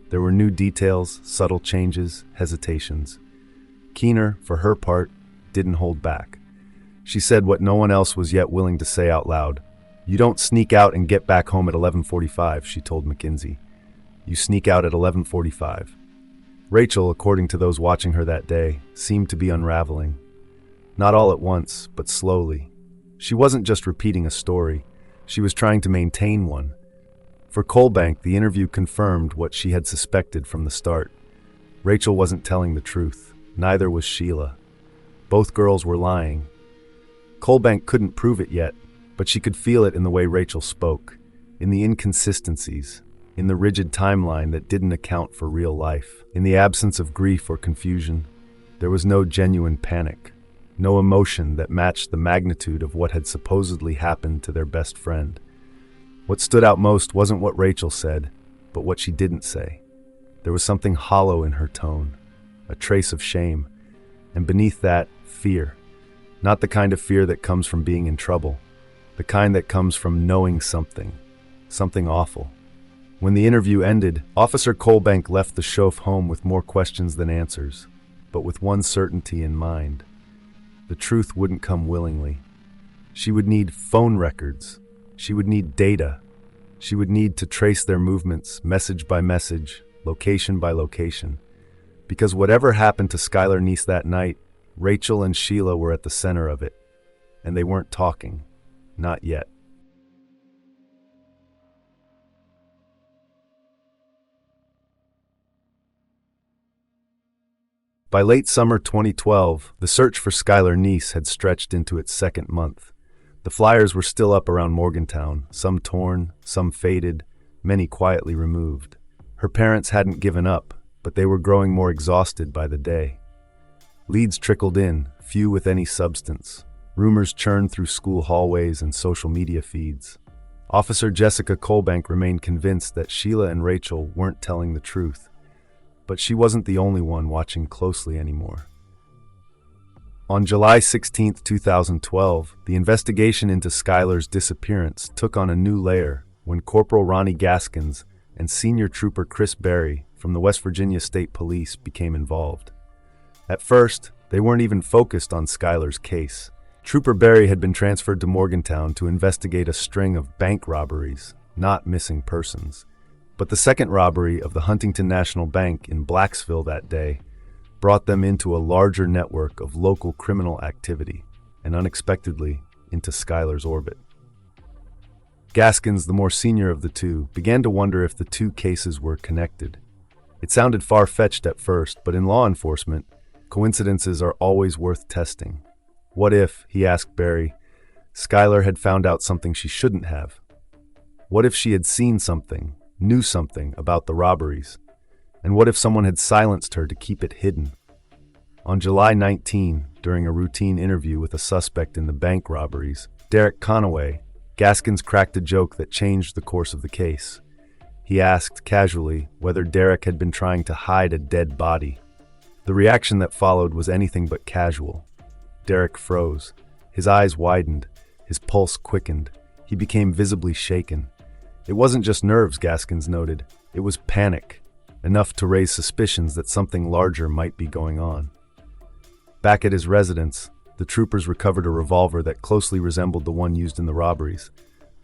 There were new details, subtle changes, hesitations. Keener, for her part, didn't hold back. She said what no one else was yet willing to say out loud. "You don't sneak out and get back home at 11:45, she told Mackenzie. "You sneak out at 11:45. Rachel, according to those watching her that day, seemed to be unraveling. Not all at once, but slowly. She wasn't just repeating a story. She was trying to maintain one. For Colbank, the interview confirmed what she had suspected from the start. Rachel wasn't telling the truth. Neither was Sheila. Both girls were lying. Colbank couldn't prove it yet, but she could feel it in the way Rachel spoke, in the inconsistencies, in the rigid timeline that didn't account for real life. In the absence of grief or confusion, there was no genuine panic, no emotion that matched the magnitude of what had supposedly happened to their best friend. What stood out most wasn't what Rachel said, but what she didn't say. There was something hollow in her tone, a trace of shame, and beneath that, fear. Not the kind of fear that comes from being in trouble, the kind that comes from knowing something awful. When the interview ended, Officer Colbank left the chauffeur home with more questions than answers, but with one certainty in mind. The truth wouldn't come willingly. She would need phone records. She would need data. She would need to trace their movements, message by message, location by location. Because whatever happened to Skylar Neese that night, Rachel and Sheila were at the center of it. And they weren't talking. Not yet. By late summer 2012, the search for Skylar Neese had stretched into its second month. The flyers were still up around Morgantown, some torn, some faded, many quietly removed. Her parents hadn't given up, but they were growing more exhausted by the day. Leads trickled in, few with any substance. Rumors churned through school hallways and social media feeds. Officer Jessica Colbank remained convinced that Sheila and Rachel weren't telling the truth. But she wasn't the only one watching closely anymore. On July 16, 2012, the investigation into Skylar's disappearance took on a new layer when Corporal Ronnie Gaskins and Senior Trooper Chris Berry from the West Virginia State Police became involved. At first, they weren't even focused on Skylar's case. Trooper Berry had been transferred to Morgantown to investigate a string of bank robberies, not missing persons. But the second robbery of the Huntington National Bank in Blacksville that day brought them into a larger network of local criminal activity and unexpectedly into Skylar's orbit. Gaskins, the more senior of the two, began to wonder if the two cases were connected. It sounded far-fetched at first, but in law enforcement, coincidences are always worth testing. What if, he asked Barry, Skylar had found out something she shouldn't have? What if she had seen something, knew something about the robberies? And what if someone had silenced her to keep it hidden? On July 19, during a routine interview with a suspect in the bank robberies, Derek Conaway, Gaskins cracked a joke that changed the course of the case. He asked casually whether Derek had been trying to hide a dead body. The reaction that followed was anything but casual. Derek froze. His eyes widened. His pulse quickened. He became visibly shaken. It wasn't just nerves, Gaskins noted. It was panic, enough to raise suspicions that something larger might be going on. Back at his residence, the troopers recovered a revolver that closely resembled the one used in the robberies.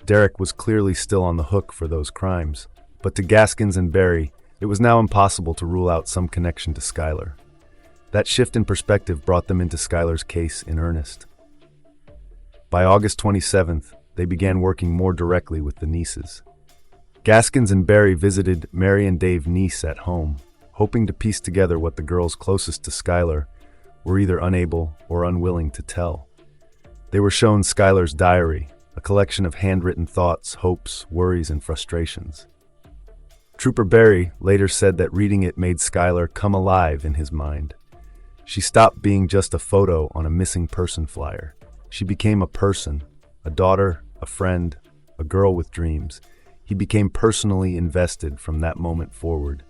Derek was clearly still on the hook for those crimes, but to Gaskins and Barry, it was now impossible to rule out some connection to Skylar. That shift in perspective brought them into Skylar's case in earnest. By August 27th, they began working more directly with the Neeses. Gaskins and Barry visited Mary and Dave Neese at home, hoping to piece together what the girls closest to Skylar were either unable or unwilling to tell. They were shown Skylar's diary, a collection of handwritten thoughts, hopes, worries, and frustrations. Trooper Barry later said that reading it made Skylar come alive in his mind. She stopped being just a photo on a missing person flyer. She became a person, a daughter, a friend, a girl with dreams. He became personally invested from that moment forward.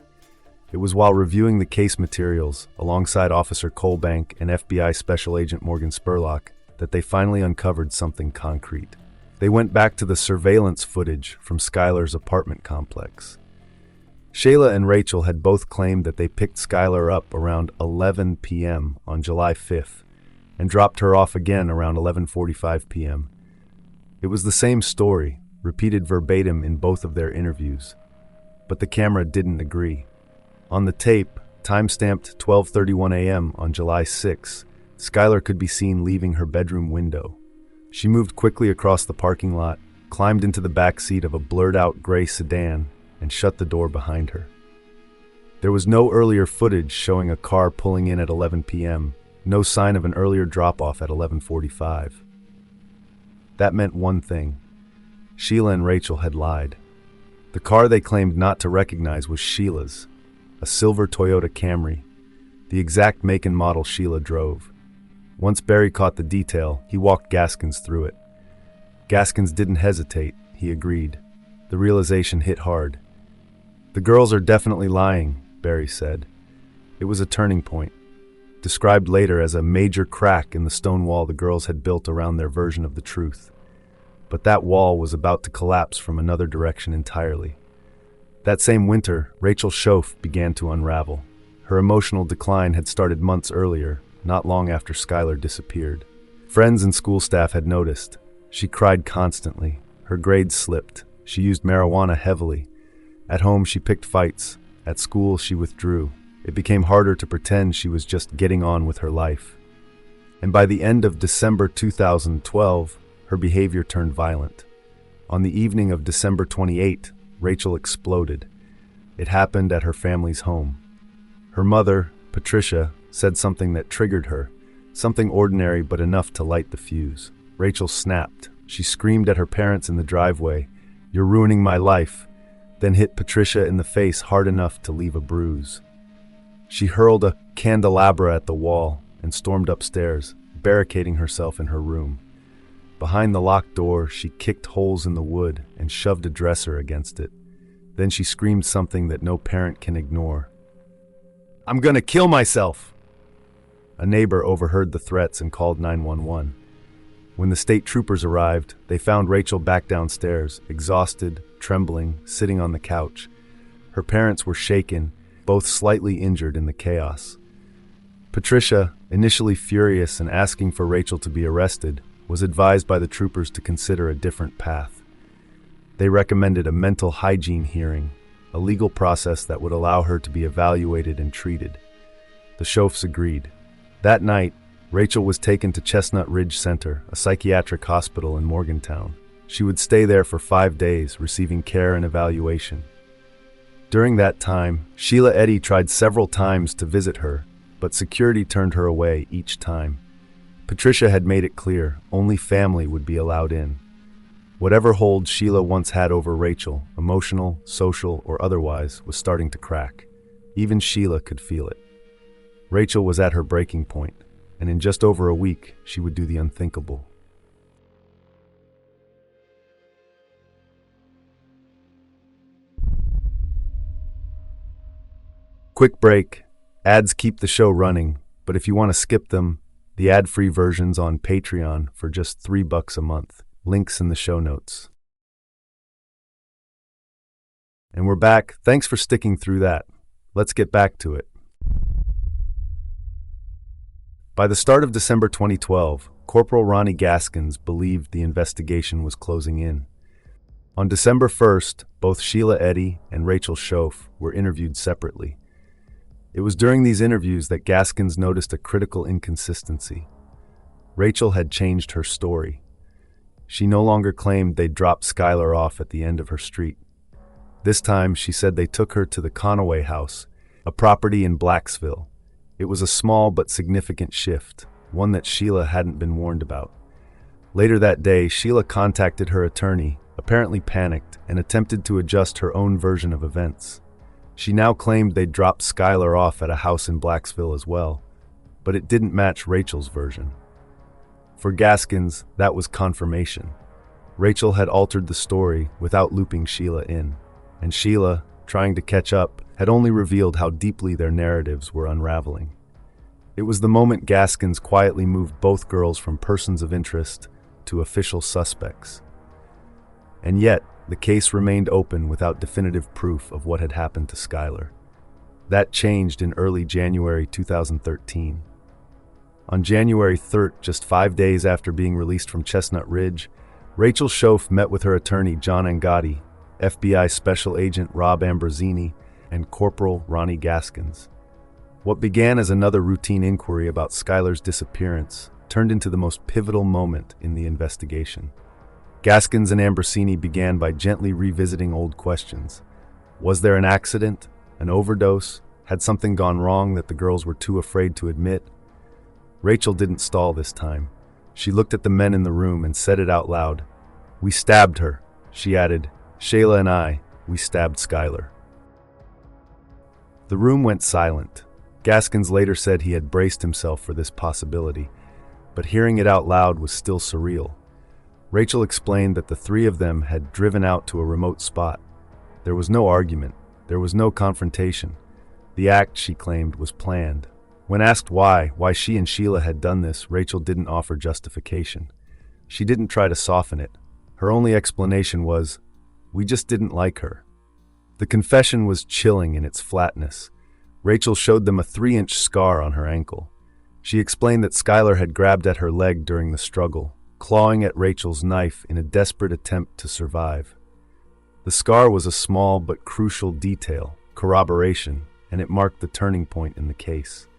It was while reviewing the case materials alongside Officer Colbank and FBI Special Agent Morgan Spurlock that they finally uncovered something concrete. They went back to the surveillance footage from Skylar's apartment complex. Shayla and Rachel had both claimed that they picked Skylar up around 11 p.m. on July 5th and dropped her off again around 11:45 p.m. It was the same story, repeated verbatim in both of their interviews. But the camera didn't agree. On the tape, time-stamped 12:31 a.m. on July 6, Skylar could be seen leaving her bedroom window. She moved quickly across the parking lot, climbed into the back seat of a blurred-out gray sedan, and shut the door behind her. There was no earlier footage showing a car pulling in at 11 p.m., no sign of an earlier drop-off at 11:45. That meant one thing. Sheila and Rachel had lied. The car they claimed not to recognize was Sheila's, a silver Toyota Camry, the exact make and model Sheila drove. Once Barry caught the detail, he walked Gaskins through it. Gaskins didn't hesitate, he agreed. The realization hit hard. "The girls are definitely lying," Barry said. It was a turning point, described later as a major crack in the stone wall the girls had built around their version of the truth. But that wall was about to collapse from another direction entirely. That same winter, Rachel Schoaf began to unravel. Her emotional decline had started months earlier, not long after Skylar disappeared. Friends and school staff had noticed. She cried constantly. Her grades slipped. She used marijuana heavily. At home, she picked fights. At school, she withdrew. It became harder to pretend she was just getting on with her life. And by the end of December 2012, her behavior turned violent. On the evening of December 28, Rachel exploded. It happened at her family's home. Her mother, Patricia, said something that triggered her, something ordinary but enough to light the fuse. Rachel snapped. She screamed at her parents in the driveway, "You're ruining my life," then hit Patricia in the face hard enough to leave a bruise. She hurled a candelabra at the wall and stormed upstairs, barricading herself in her room. Behind the locked door, she kicked holes in the wood and shoved a dresser against it. Then she screamed something that no parent can ignore. "I'm gonna kill myself!" A neighbor overheard the threats and called 911. When the state troopers arrived, they found Rachel back downstairs, exhausted, trembling, sitting on the couch. Her parents were shaken, both slightly injured in the chaos. Patricia, initially furious and asking for Rachel to be arrested, was advised by the troopers to consider a different path. They recommended a mental hygiene hearing, a legal process that would allow her to be evaluated and treated. The Schofs agreed. That night, Rachel was taken to Chestnut Ridge Center, a psychiatric hospital in Morgantown. She would stay there for 5 days, receiving care and evaluation. During that time, Sheila Eddy tried several times to visit her, but security turned her away each time. Patricia had made it clear only family would be allowed in. Whatever hold Sheila once had over Rachel, emotional, social, or otherwise, was starting to crack. Even Sheila could feel it. Rachel was at her breaking point, and in just over a week, she would do the unthinkable. Quick break. Ads keep the show running, but if you want to skip them, the ad-free version's on Patreon for just $3 a month. Links in the show notes. And we're back. Thanks for sticking through that. Let's get back to it. By the start of December 2012, Corporal Ronnie Gaskins believed the investigation was closing in. On December 1st, both Sheila Eddy and Rachel Schoaf were interviewed separately. It was during these interviews that Gaskins noticed a critical inconsistency. Rachel had changed her story. She no longer claimed they'd dropped Skylar off at the end of her street. This time, she said they took her to the Conaway House, a property in Blacksville. It was a small but significant shift, one that Sheila hadn't been warned about. Later that day, Sheila contacted her attorney, apparently panicked, and attempted to adjust her own version of events. She now claimed they'd dropped Skylar off at a house in Blacksville as well, but it didn't match Rachel's version. For Gaskins, that was confirmation. Rachel had altered the story without looping Sheila in, and Sheila, trying to catch up, had only revealed how deeply their narratives were unraveling. It was the moment Gaskins quietly moved both girls from persons of interest to official suspects. And yet, the case remained open without definitive proof of what had happened to Skylar. That changed in early January 2013. On January 3rd, just 5 days after being released from Chestnut Ridge, Rachel Schoaf met with her attorney John Angotti, FBI Special Agent Rob Ambrosini, and Corporal Ronnie Gaskins. What began as another routine inquiry about Skylar's disappearance turned into the most pivotal moment in the investigation. Gaskins and Ambrosini began by gently revisiting old questions. Was there an accident? An overdose? Had something gone wrong that the girls were too afraid to admit? Rachel didn't stall this time. She looked at the men in the room and said it out loud. "We stabbed her," she added. "Sheila and I, we stabbed Skylar." The room went silent. Gaskins later said he had braced himself for this possibility, but hearing it out loud was still surreal. Rachel explained that the three of them had driven out to a remote spot. There was no argument. There was no confrontation. The act, she claimed, was planned. When asked why she and Sheila had done this, Rachel didn't offer justification. She didn't try to soften it. Her only explanation was, "We just didn't like her." The confession was chilling in its flatness. Rachel showed them a 3-inch scar on her ankle. She explained that Skylar had grabbed at her leg during the struggle, clawing at Rachel's knife in a desperate attempt to survive. The scar was a small but crucial detail, corroboration, and it marked the turning point in the case.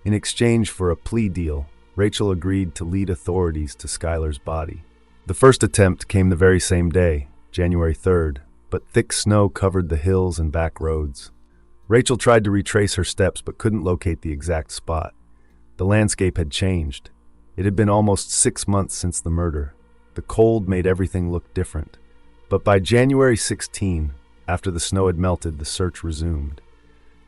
In exchange for a plea deal, Rachel agreed to lead authorities to Skylar's body. The first attempt came the very same day, January 3rd, but thick snow covered the hills and back roads. Rachel tried to retrace her steps but couldn't locate the exact spot. The landscape had changed. It had been almost 6 months since the murder. The cold made everything look different. But by January 16, after the snow had melted, the search resumed.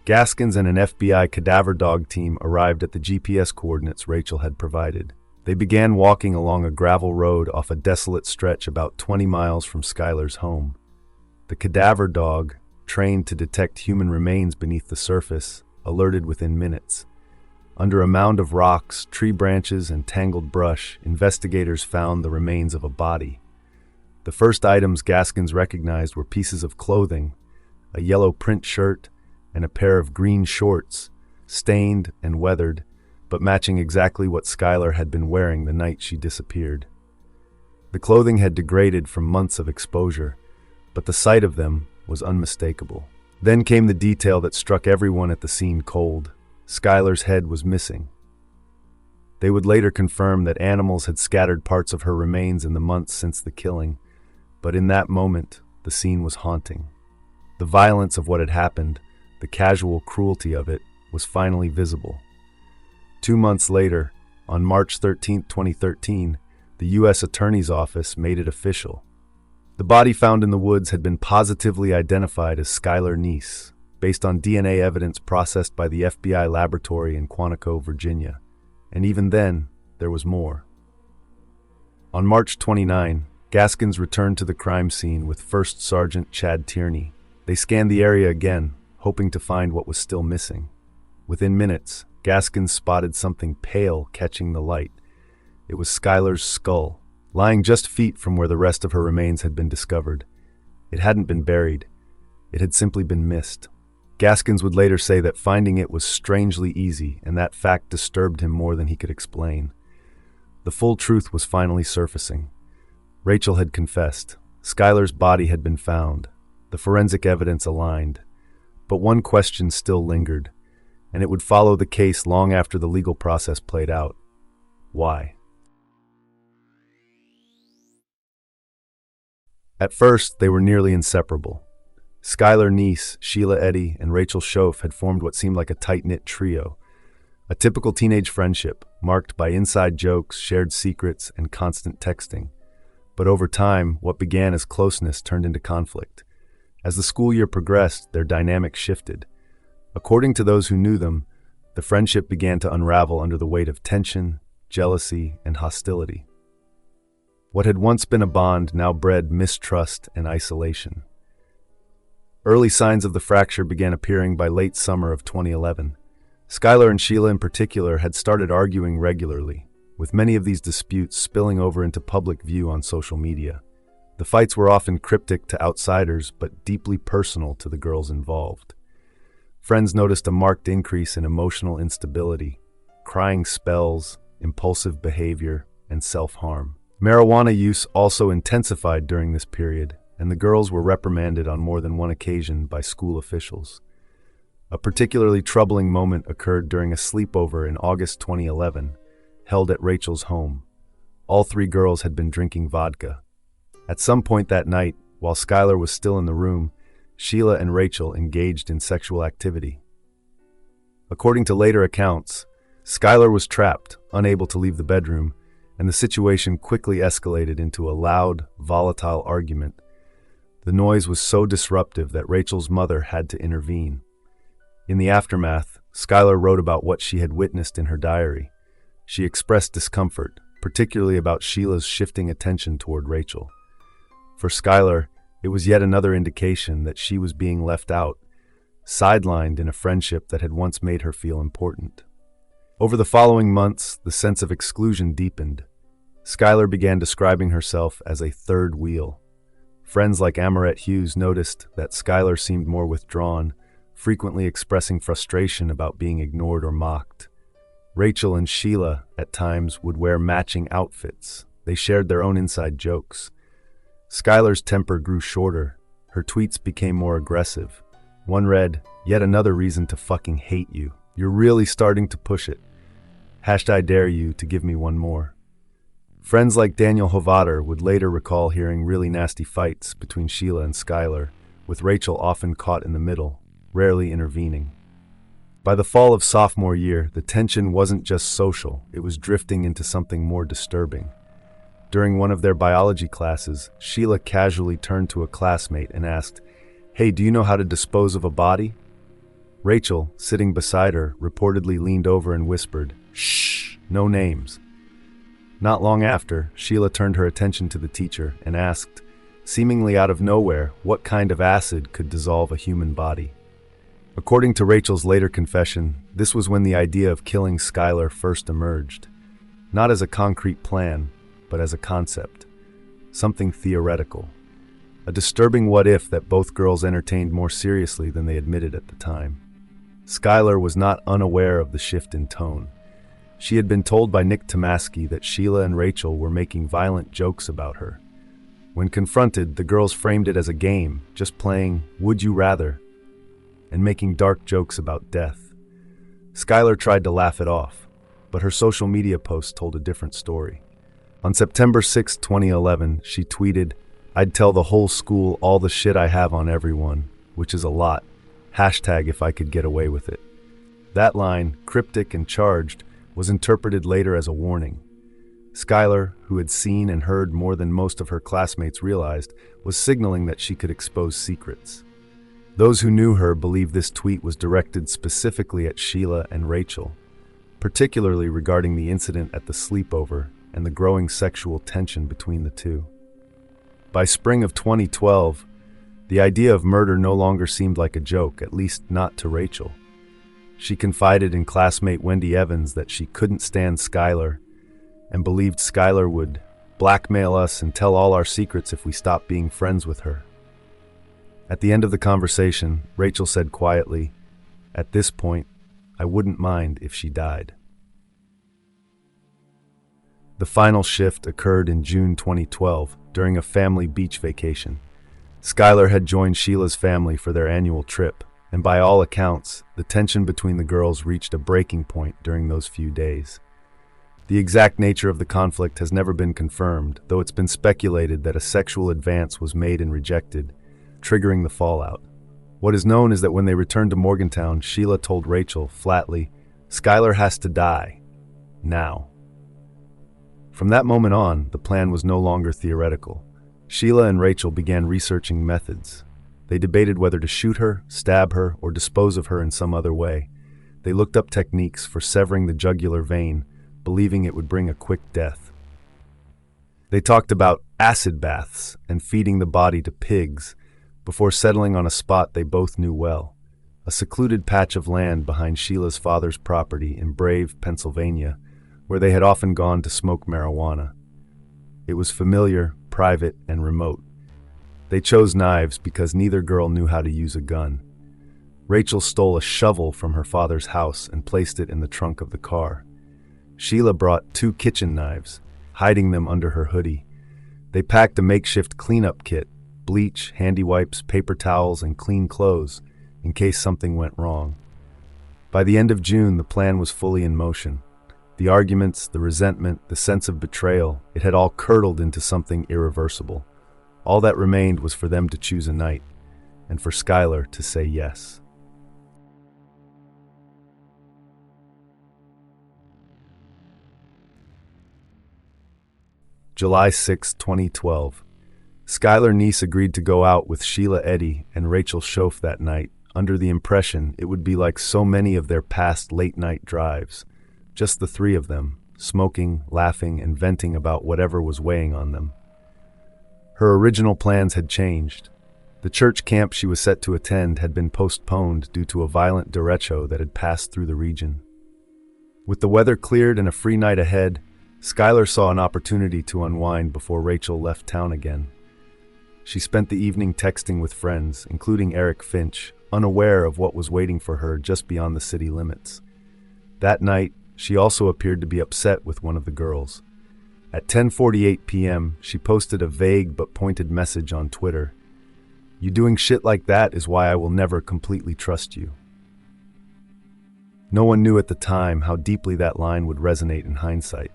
Gaskins and an FBI cadaver dog team arrived at the GPS coordinates Rachel had provided. They began walking along a gravel road off a desolate stretch about 20 miles from Skylar's home. The cadaver dog, trained to detect human remains beneath the surface, alerted within minutes. Under a mound of rocks, tree branches, and tangled brush, investigators found the remains of a body. The first items Gaskins recognized were pieces of clothing, a yellow print shirt, and a pair of green shorts, stained and weathered, but matching exactly what Skylar had been wearing the night she disappeared. The clothing had degraded from months of exposure, but the sight of them was unmistakable. Then came the detail that struck everyone at the scene cold. Skylar's head was missing. They would later confirm that animals had scattered parts of her remains in the months since the killing, but in that moment, the scene was haunting. The violence of what had happened, the casual cruelty of it, was finally visible. 2 months later, on March 13, 2013, the U.S. Attorney's Office made it official. The body found in the woods had been positively identified as Skylar Neese, based on DNA evidence processed by the FBI laboratory in Quantico, Virginia. And even then, there was more. On March 29, Gaskins returned to the crime scene with First Sergeant Chad Tierney. They scanned the area again, hoping to find what was still missing. Within minutes, Gaskins spotted something pale catching the light. It was Skylar's skull, lying just feet from where the rest of her remains had been discovered. It hadn't been buried. It had simply been missed. Gaskins would later say that finding it was strangely easy, and that fact disturbed him more than he could explain. The full truth was finally surfacing. Rachel had confessed. Skylar's body had been found. The forensic evidence aligned. But one question still lingered, and it would follow the case long after the legal process played out. Why? At first, they were nearly inseparable. Skylar Neese, Sheila Eddy, and Rachel Schoaf had formed what seemed like a tight-knit trio. A typical teenage friendship, marked by inside jokes, shared secrets, and constant texting. But over time, what began as closeness turned into conflict. As the school year progressed, their dynamic shifted. According to those who knew them, the friendship began to unravel under the weight of tension, jealousy, and hostility. What had once been a bond now bred mistrust and isolation. Early signs of the fracture began appearing by late summer of 2011. Skylar and Sheila in particular had started arguing regularly, with many of these disputes spilling over into public view on social media. The fights were often cryptic to outsiders, but deeply personal to the girls involved. Friends noticed a marked increase in emotional instability, crying spells, impulsive behavior, and self-harm. Marijuana use also intensified during this period, and the girls were reprimanded on more than one occasion by school officials. A particularly troubling moment occurred during a sleepover in August 2011, held at Rachel's home. All 3 girls had been drinking vodka. At some point that night, while Skylar was still in the room, Sheila and Rachel engaged in sexual activity. According to later accounts, Skylar was trapped, unable to leave the bedroom, and the situation quickly escalated into a loud, volatile argument. The noise was so disruptive that Rachel's mother had to intervene. In the aftermath, Skylar wrote about what she had witnessed in her diary. She expressed discomfort, particularly about Sheila's shifting attention toward Rachel. For Skylar, it was yet another indication that she was being left out, sidelined in a friendship that had once made her feel important. Over the following months, the sense of exclusion deepened. Skylar began describing herself as a third wheel. Friends like Amaret Hughes noticed that Skylar seemed more withdrawn, frequently expressing frustration about being ignored or mocked. Rachel and Sheila, at times, would wear matching outfits. They shared their own inside jokes. Skylar's temper grew shorter. Her tweets became more aggressive. One read, "Yet another reason to fucking hate you. You're really starting to push it. # I dare you to give me one more." Friends like Daniel Hovater would later recall hearing really nasty fights between Sheila and Skylar, with Rachel often caught in the middle, rarely intervening. By the fall of sophomore year, the tension wasn't just social, it was drifting into something more disturbing. During one of their biology classes, Sheila casually turned to a classmate and asked, "Hey, do you know how to dispose of a body?" Rachel, sitting beside her, reportedly leaned over and whispered, "Shh, no names." Not long after, Sheila turned her attention to the teacher and asked, seemingly out of nowhere, what kind of acid could dissolve a human body. According to Rachel's later confession, this was when the idea of killing Skylar first emerged. Not as a concrete plan, but as a concept. Something theoretical. A disturbing what-if that both girls entertained more seriously than they admitted at the time. Skylar was not unaware of the shift in tone. She had been told by Nick Tomasky that Sheila and Rachel were making violent jokes about her. When confronted, the girls framed it as a game, just playing Would You Rather, and making dark jokes about death. Skylar tried to laugh it off, but her social media posts told a different story. On September 6, 2011, she tweeted, "I'd tell the whole school all the shit I have on everyone, which is a lot. Hashtag if I could get away with it." That line, cryptic and charged, was interpreted later as a warning. Skylar, who had seen and heard more than most of her classmates realized, was signaling that she could expose secrets. Those who knew her believe this tweet was directed specifically at Sheila and Rachel, particularly regarding the incident at the sleepover and the growing sexual tension between the two. By spring of 2012, the idea of murder no longer seemed like a joke, at least not to Rachel. She confided in classmate Wendy Evans that she couldn't stand Skylar and believed Skylar would blackmail us and tell all our secrets if we stopped being friends with her. At the end of the conversation, Rachel said quietly, "At this point, I wouldn't mind if she died." The final shift occurred in June 2012 during a family beach vacation. Skylar had joined Sheila's family for their annual trip, and by all accounts, the tension between the girls reached a breaking point during those few days. The exact nature of the conflict has never been confirmed, though it's been speculated that a sexual advance was made and rejected, triggering the fallout. What is known is that when they returned to Morgantown, Sheila told Rachel flatly, "Skylar has to die. Now." From that moment on, the plan was no longer theoretical. Sheila and Rachel began researching methods. They debated whether to shoot her, stab her, or dispose of her in some other way. They looked up techniques for severing the jugular vein, believing it would bring a quick death. They talked about acid baths and feeding the body to pigs before settling on a spot they both knew well, a secluded patch of land behind Sheila's father's property in Brave, Pennsylvania, where they had often gone to smoke marijuana. It was familiar, private, and remote. They chose knives because neither girl knew how to use a gun. Rachel stole a shovel from her father's house and placed it in the trunk of the car. Sheila brought 2 kitchen knives, hiding them under her hoodie. They packed a makeshift cleanup kit, bleach, handy wipes, paper towels, and clean clothes, in case something went wrong. By the end of June, the plan was fully in motion. The arguments, the resentment, the sense of betrayal, it had all curdled into something irreversible. All that remained was for them to choose a night, and for Skylar to say yes. July 6, 2012. Skylar Neese agreed to go out with Sheila Eddy and Rachel Schoaf that night, under the impression it would be like so many of their past late-night drives. Just the 3 of them, smoking, laughing, and venting about whatever was weighing on them. Her original plans had changed. The church camp she was set to attend had been postponed due to a violent derecho that had passed through the region. With the weather cleared and a free night ahead, Skylar saw an opportunity to unwind before Rachel left town again. She spent the evening texting with friends, including Eric Finch, unaware of what was waiting for her just beyond the city limits. That night, she also appeared to be upset with one of the girls. At 10:48 p.m., she posted a vague but pointed message on Twitter. "You doing shit like that is why I will never completely trust you." No one knew at the time how deeply that line would resonate in hindsight.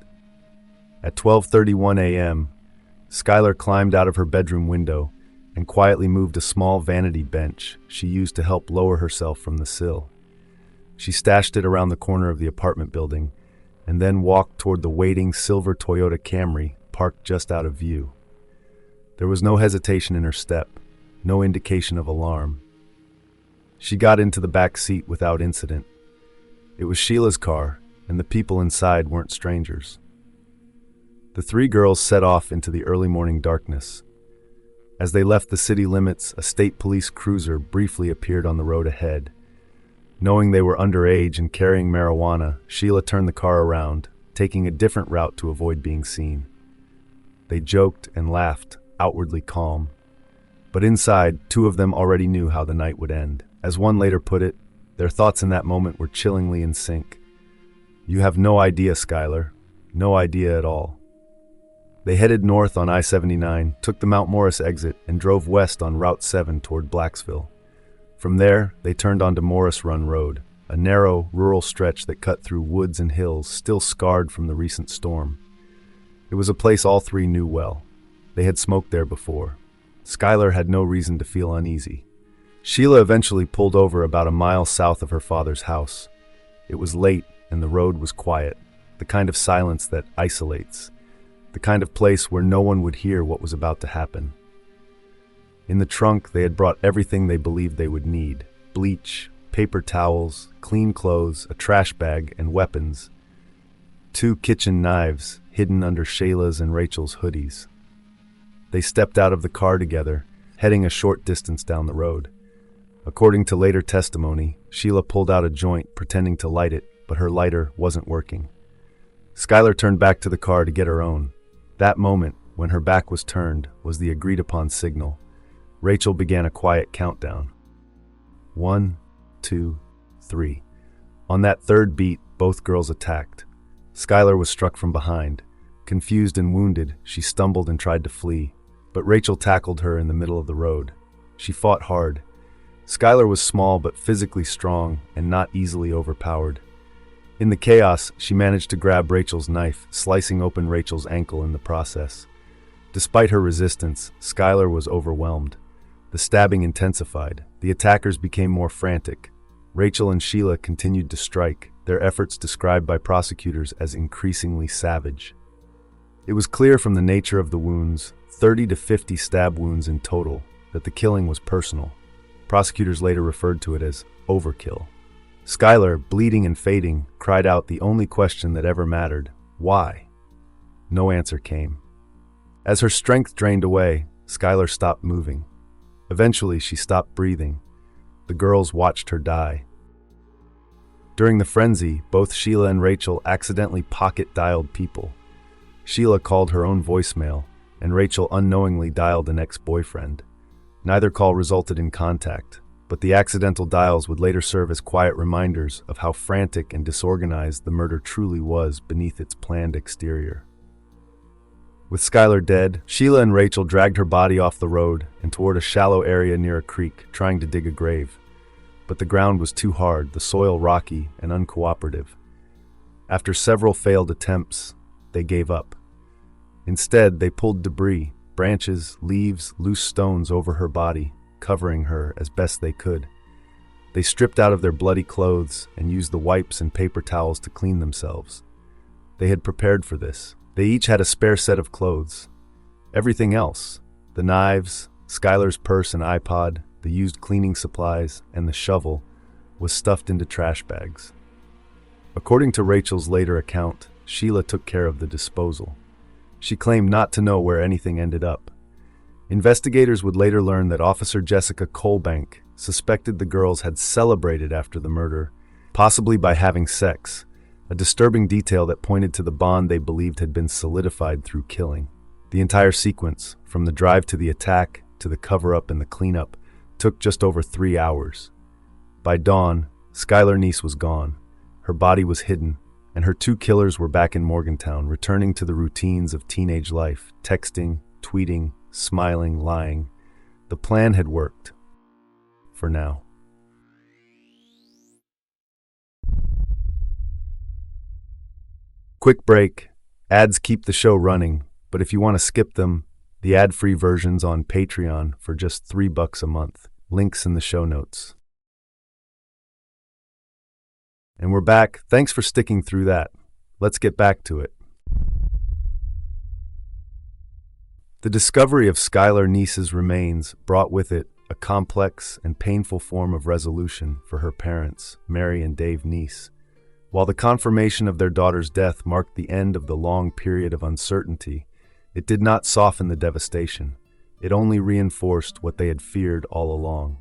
At 12:31 a.m., Skylar climbed out of her bedroom window and quietly moved a small vanity bench she used to help lower herself from the sill. She stashed it around the corner of the apartment building and then walked toward the waiting silver Toyota Camry parked just out of view. There was no hesitation in her step, no indication of alarm. She got into the back seat without incident. It was Sheila's car, and the people inside weren't strangers. The 3 girls set off into the early morning darkness. As they left the city limits, a state police cruiser briefly appeared on the road ahead. Knowing they were underage and carrying marijuana, Sheila turned the car around, taking a different route to avoid being seen. They joked and laughed, outwardly calm. But inside, 2 of them already knew how the night would end. As one later put it, their thoughts in that moment were chillingly in sync. "You have no idea, Skylar. No idea at all." They headed north on I-79, took the Mount Morris exit, and drove west on Route 7 toward Blacksville. From there, they turned onto Morris Run Road, a narrow, rural stretch that cut through woods and hills still scarred from the recent storm. It was a place all three knew well. They had smoked there before. Skylar had no reason to feel uneasy. Sheila eventually pulled over about a mile south of her father's house. It was late and the road was quiet, the kind of silence that isolates, the kind of place where no one would hear what was about to happen. In the trunk, they had brought everything they believed they would need: bleach, paper towels, clean clothes, a trash bag, and weapons. 2 kitchen knives hidden under Shayla's and Rachel's hoodies. They stepped out of the car together, heading a short distance down the road. According to later testimony, Sheila pulled out a joint pretending to light it, but her lighter wasn't working. Skylar turned back to the car to get her own. That moment, when her back was turned, was the agreed-upon signal. Rachel began a quiet countdown. 1, 2, 3. On that third beat, both girls attacked. Skylar was struck from behind. Confused and wounded, she stumbled and tried to flee, but Rachel tackled her in the middle of the road. She fought hard. Skylar was small but physically strong and not easily overpowered. In the chaos, she managed to grab Rachel's knife, slicing open Rachel's ankle in the process. Despite her resistance, Skylar was overwhelmed. The stabbing intensified. The attackers became more frantic. Rachel and Sheila continued to strike, their efforts described by prosecutors as increasingly savage. It was clear from the nature of the wounds, 30 to 50 stab wounds in total, that the killing was personal. Prosecutors later referred to it as overkill. Skylar, bleeding and fading, cried out the only question that ever mattered: why? No answer came. As her strength drained away, Skylar stopped moving. Eventually, she stopped breathing. The girls watched her die. During the frenzy, both Sheila and Rachel accidentally pocket-dialed people. Sheila called her own voicemail, and Rachel unknowingly dialed an ex-boyfriend. Neither call resulted in contact, but the accidental dials would later serve as quiet reminders of how frantic and disorganized the murder truly was beneath its planned exterior. With Skylar dead, Sheila and Rachel dragged her body off the road and toward a shallow area near a creek, trying to dig a grave. But the ground was too hard, the soil rocky and uncooperative. After several failed attempts, they gave up. Instead, they pulled debris, branches, leaves, loose stones over her body, covering her as best they could. They stripped out of their bloody clothes and used the wipes and paper towels to clean themselves. They had prepared for this. They each had a spare set of clothes. Everything else, the knives, Skylar's purse and iPod, the used cleaning supplies, and the shovel, was stuffed into trash bags. According to Rachel's later account, Sheila took care of the disposal. She claimed not to know where anything ended up. Investigators would later learn that Officer Jessica Colbank suspected the girls had celebrated after the murder, possibly by having sex, a disturbing detail that pointed to the bond they believed had been solidified through killing. The entire sequence, from the drive to the attack to the cover-up and the cleanup, took just over 3 hours. By dawn, Skylar Neese was gone. Her body was hidden, and her 2 killers were back in Morgantown, returning to the routines of teenage life, texting, tweeting, smiling, lying. The plan had worked. For now. Quick break. Ads keep the show running, but if you want to skip them, the ad-free version's on Patreon for just $3 a month. Links in the show notes. And we're back. Thanks for sticking through that. Let's get back to it. The discovery of Skylar Neese's remains brought with it a complex and painful form of resolution for her parents, Mary and Dave Neese. While the confirmation of their daughter's death marked the end of the long period of uncertainty, it did not soften the devastation. It only reinforced what they had feared all along.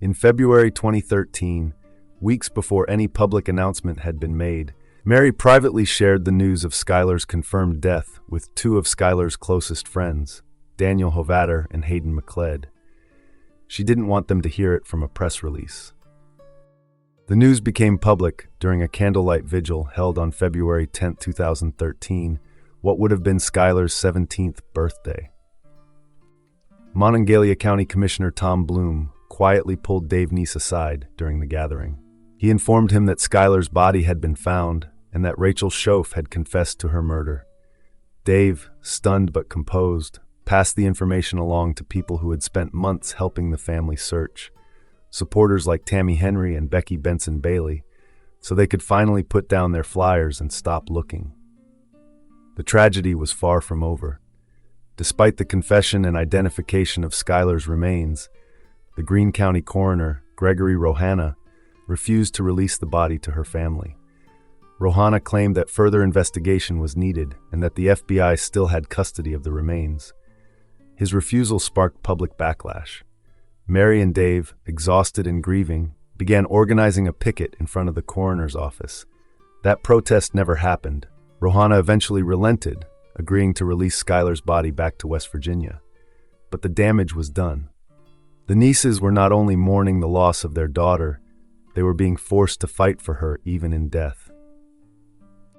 In February 2013, weeks before any public announcement had been made, Mary privately shared the news of Skylar's confirmed death with 2 of Skylar's closest friends, Daniel Hovatter and Hayden McLeod. She didn't want them to hear it from a press release. The news became public during a candlelight vigil held on February 10, 2013, what would have been Skylar's 17th birthday. Monongalia County Commissioner Tom Bloom quietly pulled Dave Neese aside during the gathering. He informed him that Skylar's body had been found and that Rachel Schoaf had confessed to her murder. Dave, stunned but composed, passed the information along to people who had spent months helping the family search, supporters like Tammy Henry and Becky Benson Bailey, so they could finally put down their flyers and stop looking. The tragedy was far from over. Despite the confession and identification of Skylar's remains, the Greene County coroner, Gregory Rohanna, refused to release the body to her family. Rohanna claimed that further investigation was needed and that the FBI still had custody of the remains. His refusal sparked public backlash. Mary and Dave, exhausted and grieving, began organizing a picket in front of the coroner's office. That protest never happened. Rohanna eventually relented, agreeing to release Skylar's body back to West Virginia. But the damage was done. The Neeses were not only mourning the loss of their daughter, they were being forced to fight for her even in death.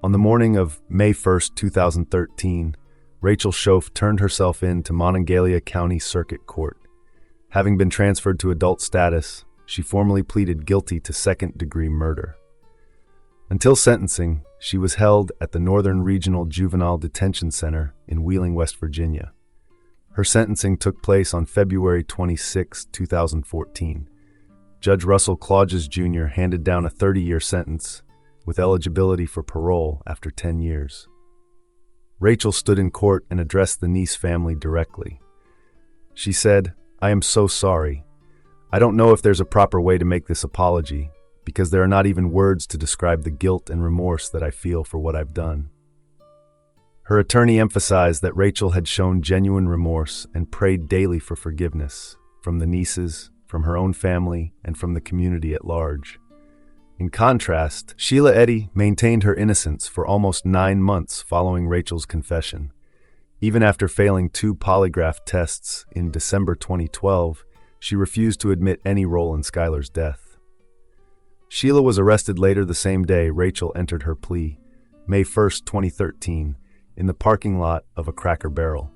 On the morning of May 1st, 2013, Rachel Schoaf turned herself in to Monongalia County Circuit Court. Having been transferred to adult status, she formally pleaded guilty to second-degree murder. Until sentencing, she was held at the Northern Regional Juvenile Detention Center in Wheeling, West Virginia. Her sentencing took place on February 26, 2014. Judge Russell Clauges Jr. handed down a 30-year sentence with eligibility for parole after 10 years. Rachel stood in court and addressed the Neese family directly. She said, "I am so sorry. I don't know if there's a proper way to make this apology, because there are not even words to describe the guilt and remorse that I feel for what I've done." Her attorney emphasized that Rachel had shown genuine remorse and prayed daily for forgiveness from the Neeses, from her own family, and from the community at large. In contrast, Sheila Eddy maintained her innocence for almost 9 months following Rachel's confession. Even after failing 2 polygraph tests in December 2012, she refused to admit any role in Skylar's death. Sheila was arrested later the same day Rachel entered her plea, May 1st, 2013, in the parking lot of a Cracker Barrel.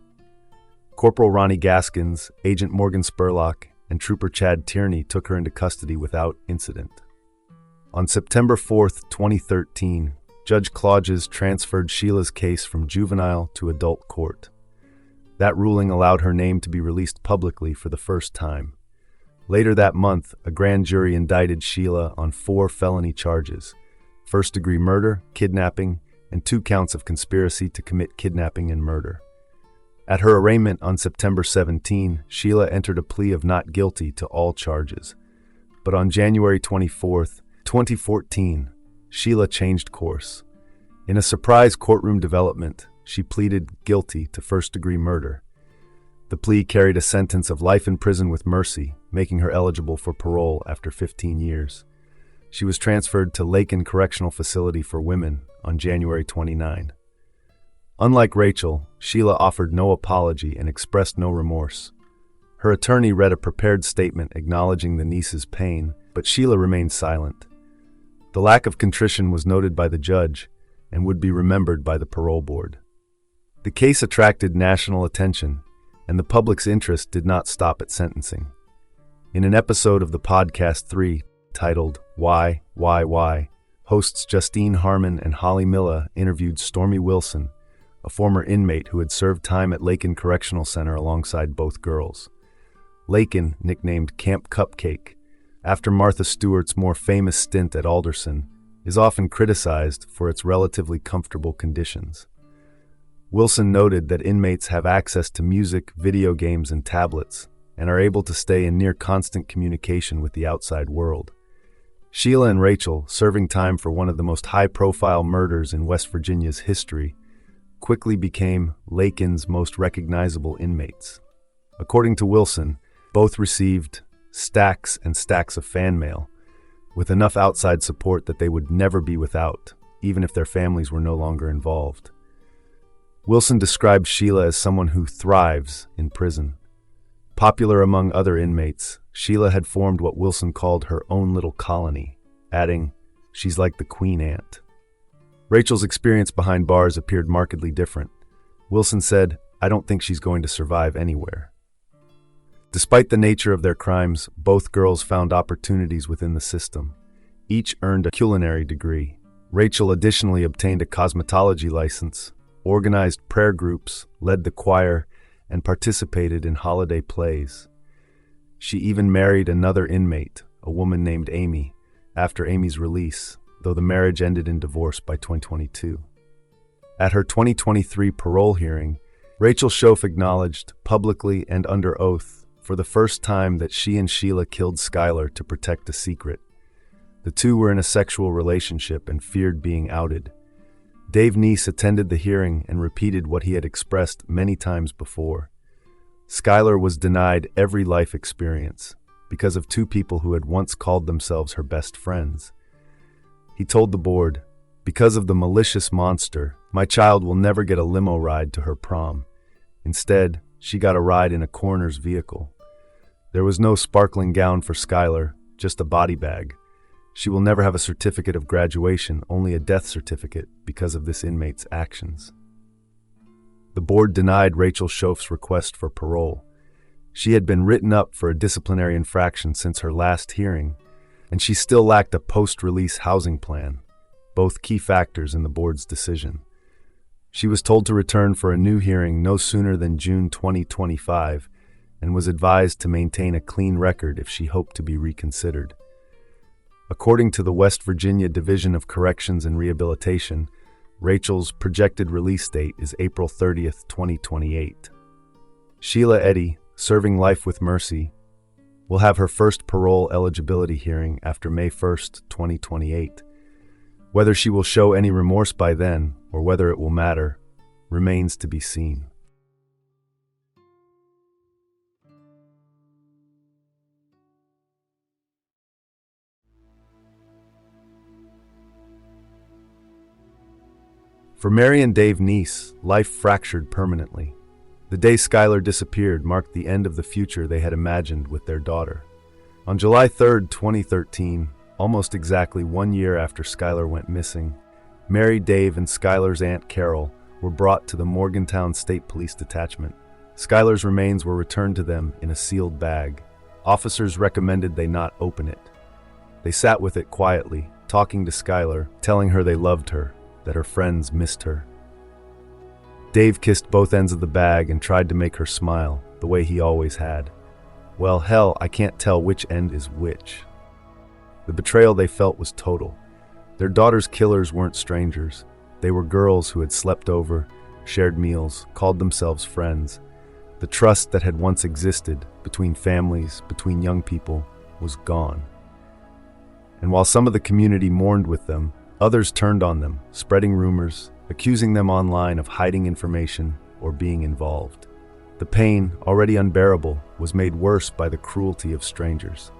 Corporal Ronnie Gaskins, Agent Morgan Spurlock, and Trooper Chad Tierney took her into custody without incident. On September 4th, 2013, Judge Clauges transferred Sheila's case from juvenile to adult court. That ruling allowed her name to be released publicly for the first time. Later that month, a grand jury indicted Sheila on 4 felony charges: first-degree murder, kidnapping, and 2 counts of conspiracy to commit kidnapping and murder. At her arraignment on September 17, Sheila entered a plea of not guilty to all charges. But on January 24th, 2014, Sheila changed course. In a surprise courtroom development, she pleaded guilty to first-degree murder. The plea carried a sentence of life in prison with mercy, making her eligible for parole after 15 years. She was transferred to Lakin Correctional Facility for Women on January 29. Unlike Rachel, Sheila offered no apology and expressed no remorse. Her attorney read a prepared statement acknowledging the Neese's pain, but Sheila remained silent. The lack of contrition was noted by the judge and would be remembered by the parole board. The case attracted national attention, and the public's interest did not stop at sentencing. In an episode of the podcast 3, titled Why, hosts Justine Harmon and Holly Milla interviewed Stormy Wilson, a former inmate who had served time at Lakin Correctional Center alongside both girls. Lakin, nicknamed Camp Cupcake, after Martha Stewart's more famous stint at Alderson, is often criticized for its relatively comfortable conditions. Wilson noted that inmates have access to music, video games, and tablets, and are able to stay in near constant communication with the outside world. Sheila and Rachel, serving time for one of the most high-profile murders in West Virginia's history, quickly became Lakin's most recognizable inmates. According to Wilson, both received stacks and stacks of fan mail, with enough outside support that they would never be without, even if their families were no longer involved. Wilson described Sheila as someone who thrives in prison. Popular among other inmates, Sheila had formed what Wilson called her own little colony, adding, "She's like the queen ant." Rachel's experience behind bars appeared markedly different. Wilson said, "I don't think she's going to survive anywhere." Despite the nature of their crimes, both girls found opportunities within the system. Each earned a culinary degree. Rachel additionally obtained a cosmetology license, organized prayer groups, led the choir, and participated in holiday plays. She even married another inmate, a woman named Amy, after Amy's release, though the marriage ended in divorce by 2022. At her 2023 parole hearing, Rachel Schoaf acknowledged, publicly and under oath, for the first time that she and Sheila killed Skylar to protect a secret. The two were in a sexual relationship and feared being outed. Dave Neese attended the hearing and repeated what he had expressed many times before. Skylar was denied every life experience because of two people who had once called themselves her best friends. He told the board, "Because of the malicious monster, my child will never get a limo ride to her prom. Instead, she got a ride in a coroner's vehicle. There was no sparkling gown for Skylar, just a body bag. She will never have a certificate of graduation, only a death certificate, because of this inmate's actions." The board denied Rachel Schoaf's request for parole. She had been written up for a disciplinary infraction since her last hearing, and she still lacked a post-release housing plan, both key factors in the board's decision. She was told to return for a new hearing no sooner than June 2025 and was advised to maintain a clean record if she hoped to be reconsidered. According to the West Virginia Division of Corrections and Rehabilitation, Rachel's projected release date is April 30th, 2028. Sheila Eddy, serving life with mercy, will have her first parole eligibility hearing after May 1st, 2028. Whether she will show any remorse by then, or whether it will matter, remains to be seen. For Mary and Dave Neese, life fractured permanently. The day Skylar disappeared marked the end of the future they had imagined with their daughter. On July 3rd, 2013, almost exactly 1 year after Skylar went missing, Mary, Dave, and Skylar's Aunt Carol were brought to the Morgantown State Police Detachment. Skylar's remains were returned to them in a sealed bag. Officers recommended they not open it. They sat with it quietly, talking to Skylar, telling her they loved her, that her friends missed her. Dave kissed both ends of the bag and tried to make her smile, the way he always had. Well, hell, I can't tell which end is which. The betrayal they felt was total. Their daughter's killers weren't strangers. They were girls who had slept over, shared meals, called themselves friends. The trust that had once existed between families, between young people, was gone. And while some of the community mourned with them, others turned on them, spreading rumors, accusing them online of hiding information or being involved. The pain, already unbearable, was made worse by the cruelty of strangers.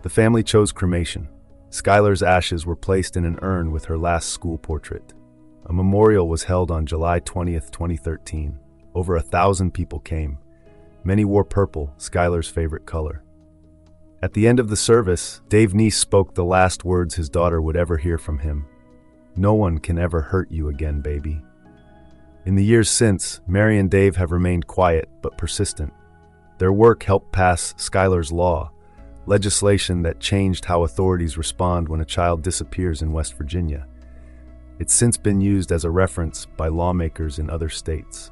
The family chose cremation. Skylar's ashes were placed in an urn with her last school portrait. A memorial was held on July 20th, 2013. Over 1,000 people came. Many wore purple, Skylar's favorite color. At the end of the service, Dave Neese spoke the last words his daughter would ever hear from him. "No one can ever hurt you again, baby." In the years since, Mary and Dave have remained quiet but persistent. Their work helped pass Skylar's Law, legislation that changed how authorities respond when a child disappears in West Virginia. It's since been used as a reference by lawmakers in other states.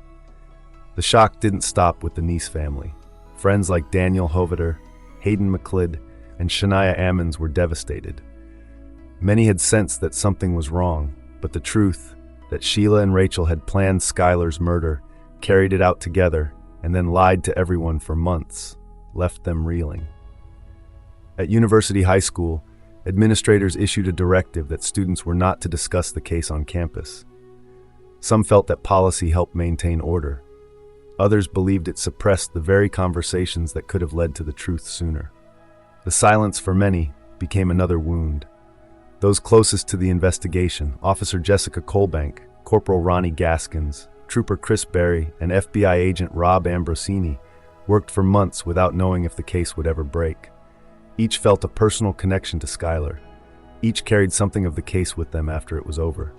The shock didn't stop with the Neese family. Friends like Daniel Hoveder, Hayden McLeod, and Shania Ammons were devastated. Many had sensed that something was wrong, but the truth, that Sheila and Rachel had planned Skylar's murder, carried it out together, and then lied to everyone for months, left them reeling. At University High School, administrators issued a directive that students were not to discuss the case on campus. Some felt that policy helped maintain order. Others believed it suppressed the very conversations that could have led to the truth sooner. The silence for many became another wound. Those closest to the investigation, Officer Jessica Colbank, Corporal Ronnie Gaskins, Trooper Chris Berry, and FBI Agent Rob Ambrosini, worked for months without knowing if the case would ever break. Each felt a personal connection to Skylar. Each carried something of the case with them after it was over.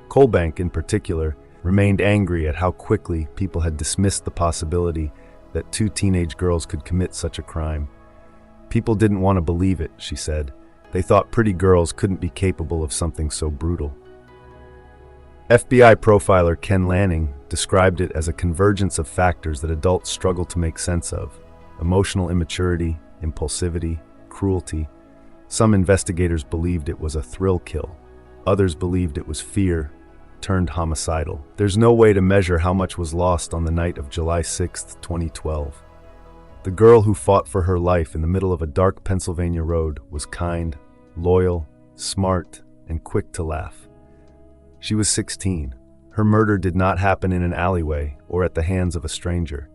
Colbank, in particular, remained angry at how quickly people had dismissed the possibility that two teenage girls could commit such a crime. People didn't want to believe it, she said. They thought pretty girls couldn't be capable of something so brutal. FBI profiler Ken Lanning described it as a convergence of factors that adults struggle to make sense of: emotional immaturity, impulsivity, cruelty. Some investigators believed it was a thrill kill. Others believed it was fear turned homicidal. There's no way to measure how much was lost on the night of July 6, 2012. The girl who fought for her life in the middle of a dark Pennsylvania road was kind, loyal, smart, and quick to laugh. She was 16. Her murder did not happen in an alleyway or at the hands of a stranger.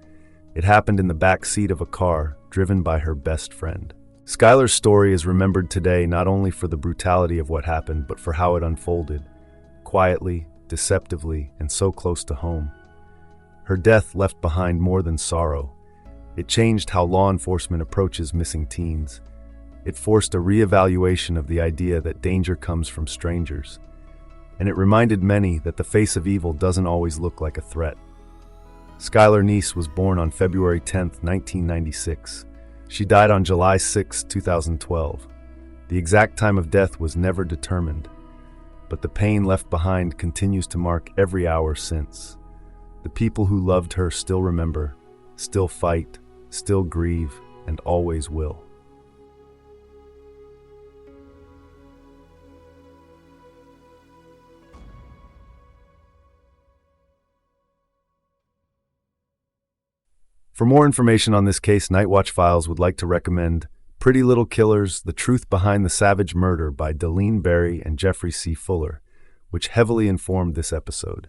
It happened in the back seat of a car driven by her best friend. Skylar's story is remembered today not only for the brutality of what happened, but for how it unfolded, quietly, deceptively, and so close to home. Her death left behind more than sorrow. It changed how law enforcement approaches missing teens. It forced a reevaluation of the idea that danger comes from strangers. And it reminded many that the face of evil doesn't always look like a threat. Skylar Neese was born on February 10, 1996. She died on July 6, 2012. The exact time of death was never determined, but the pain left behind continues to mark every hour since. The people who loved her still remember, still fight, still grieve, and always will. For more information on this case, Night Watch Files would like to recommend Pretty Little Killers: The Truth Behind the Savage Murder by Delene Berry and Jeffrey C. Fuller, which heavily informed this episode.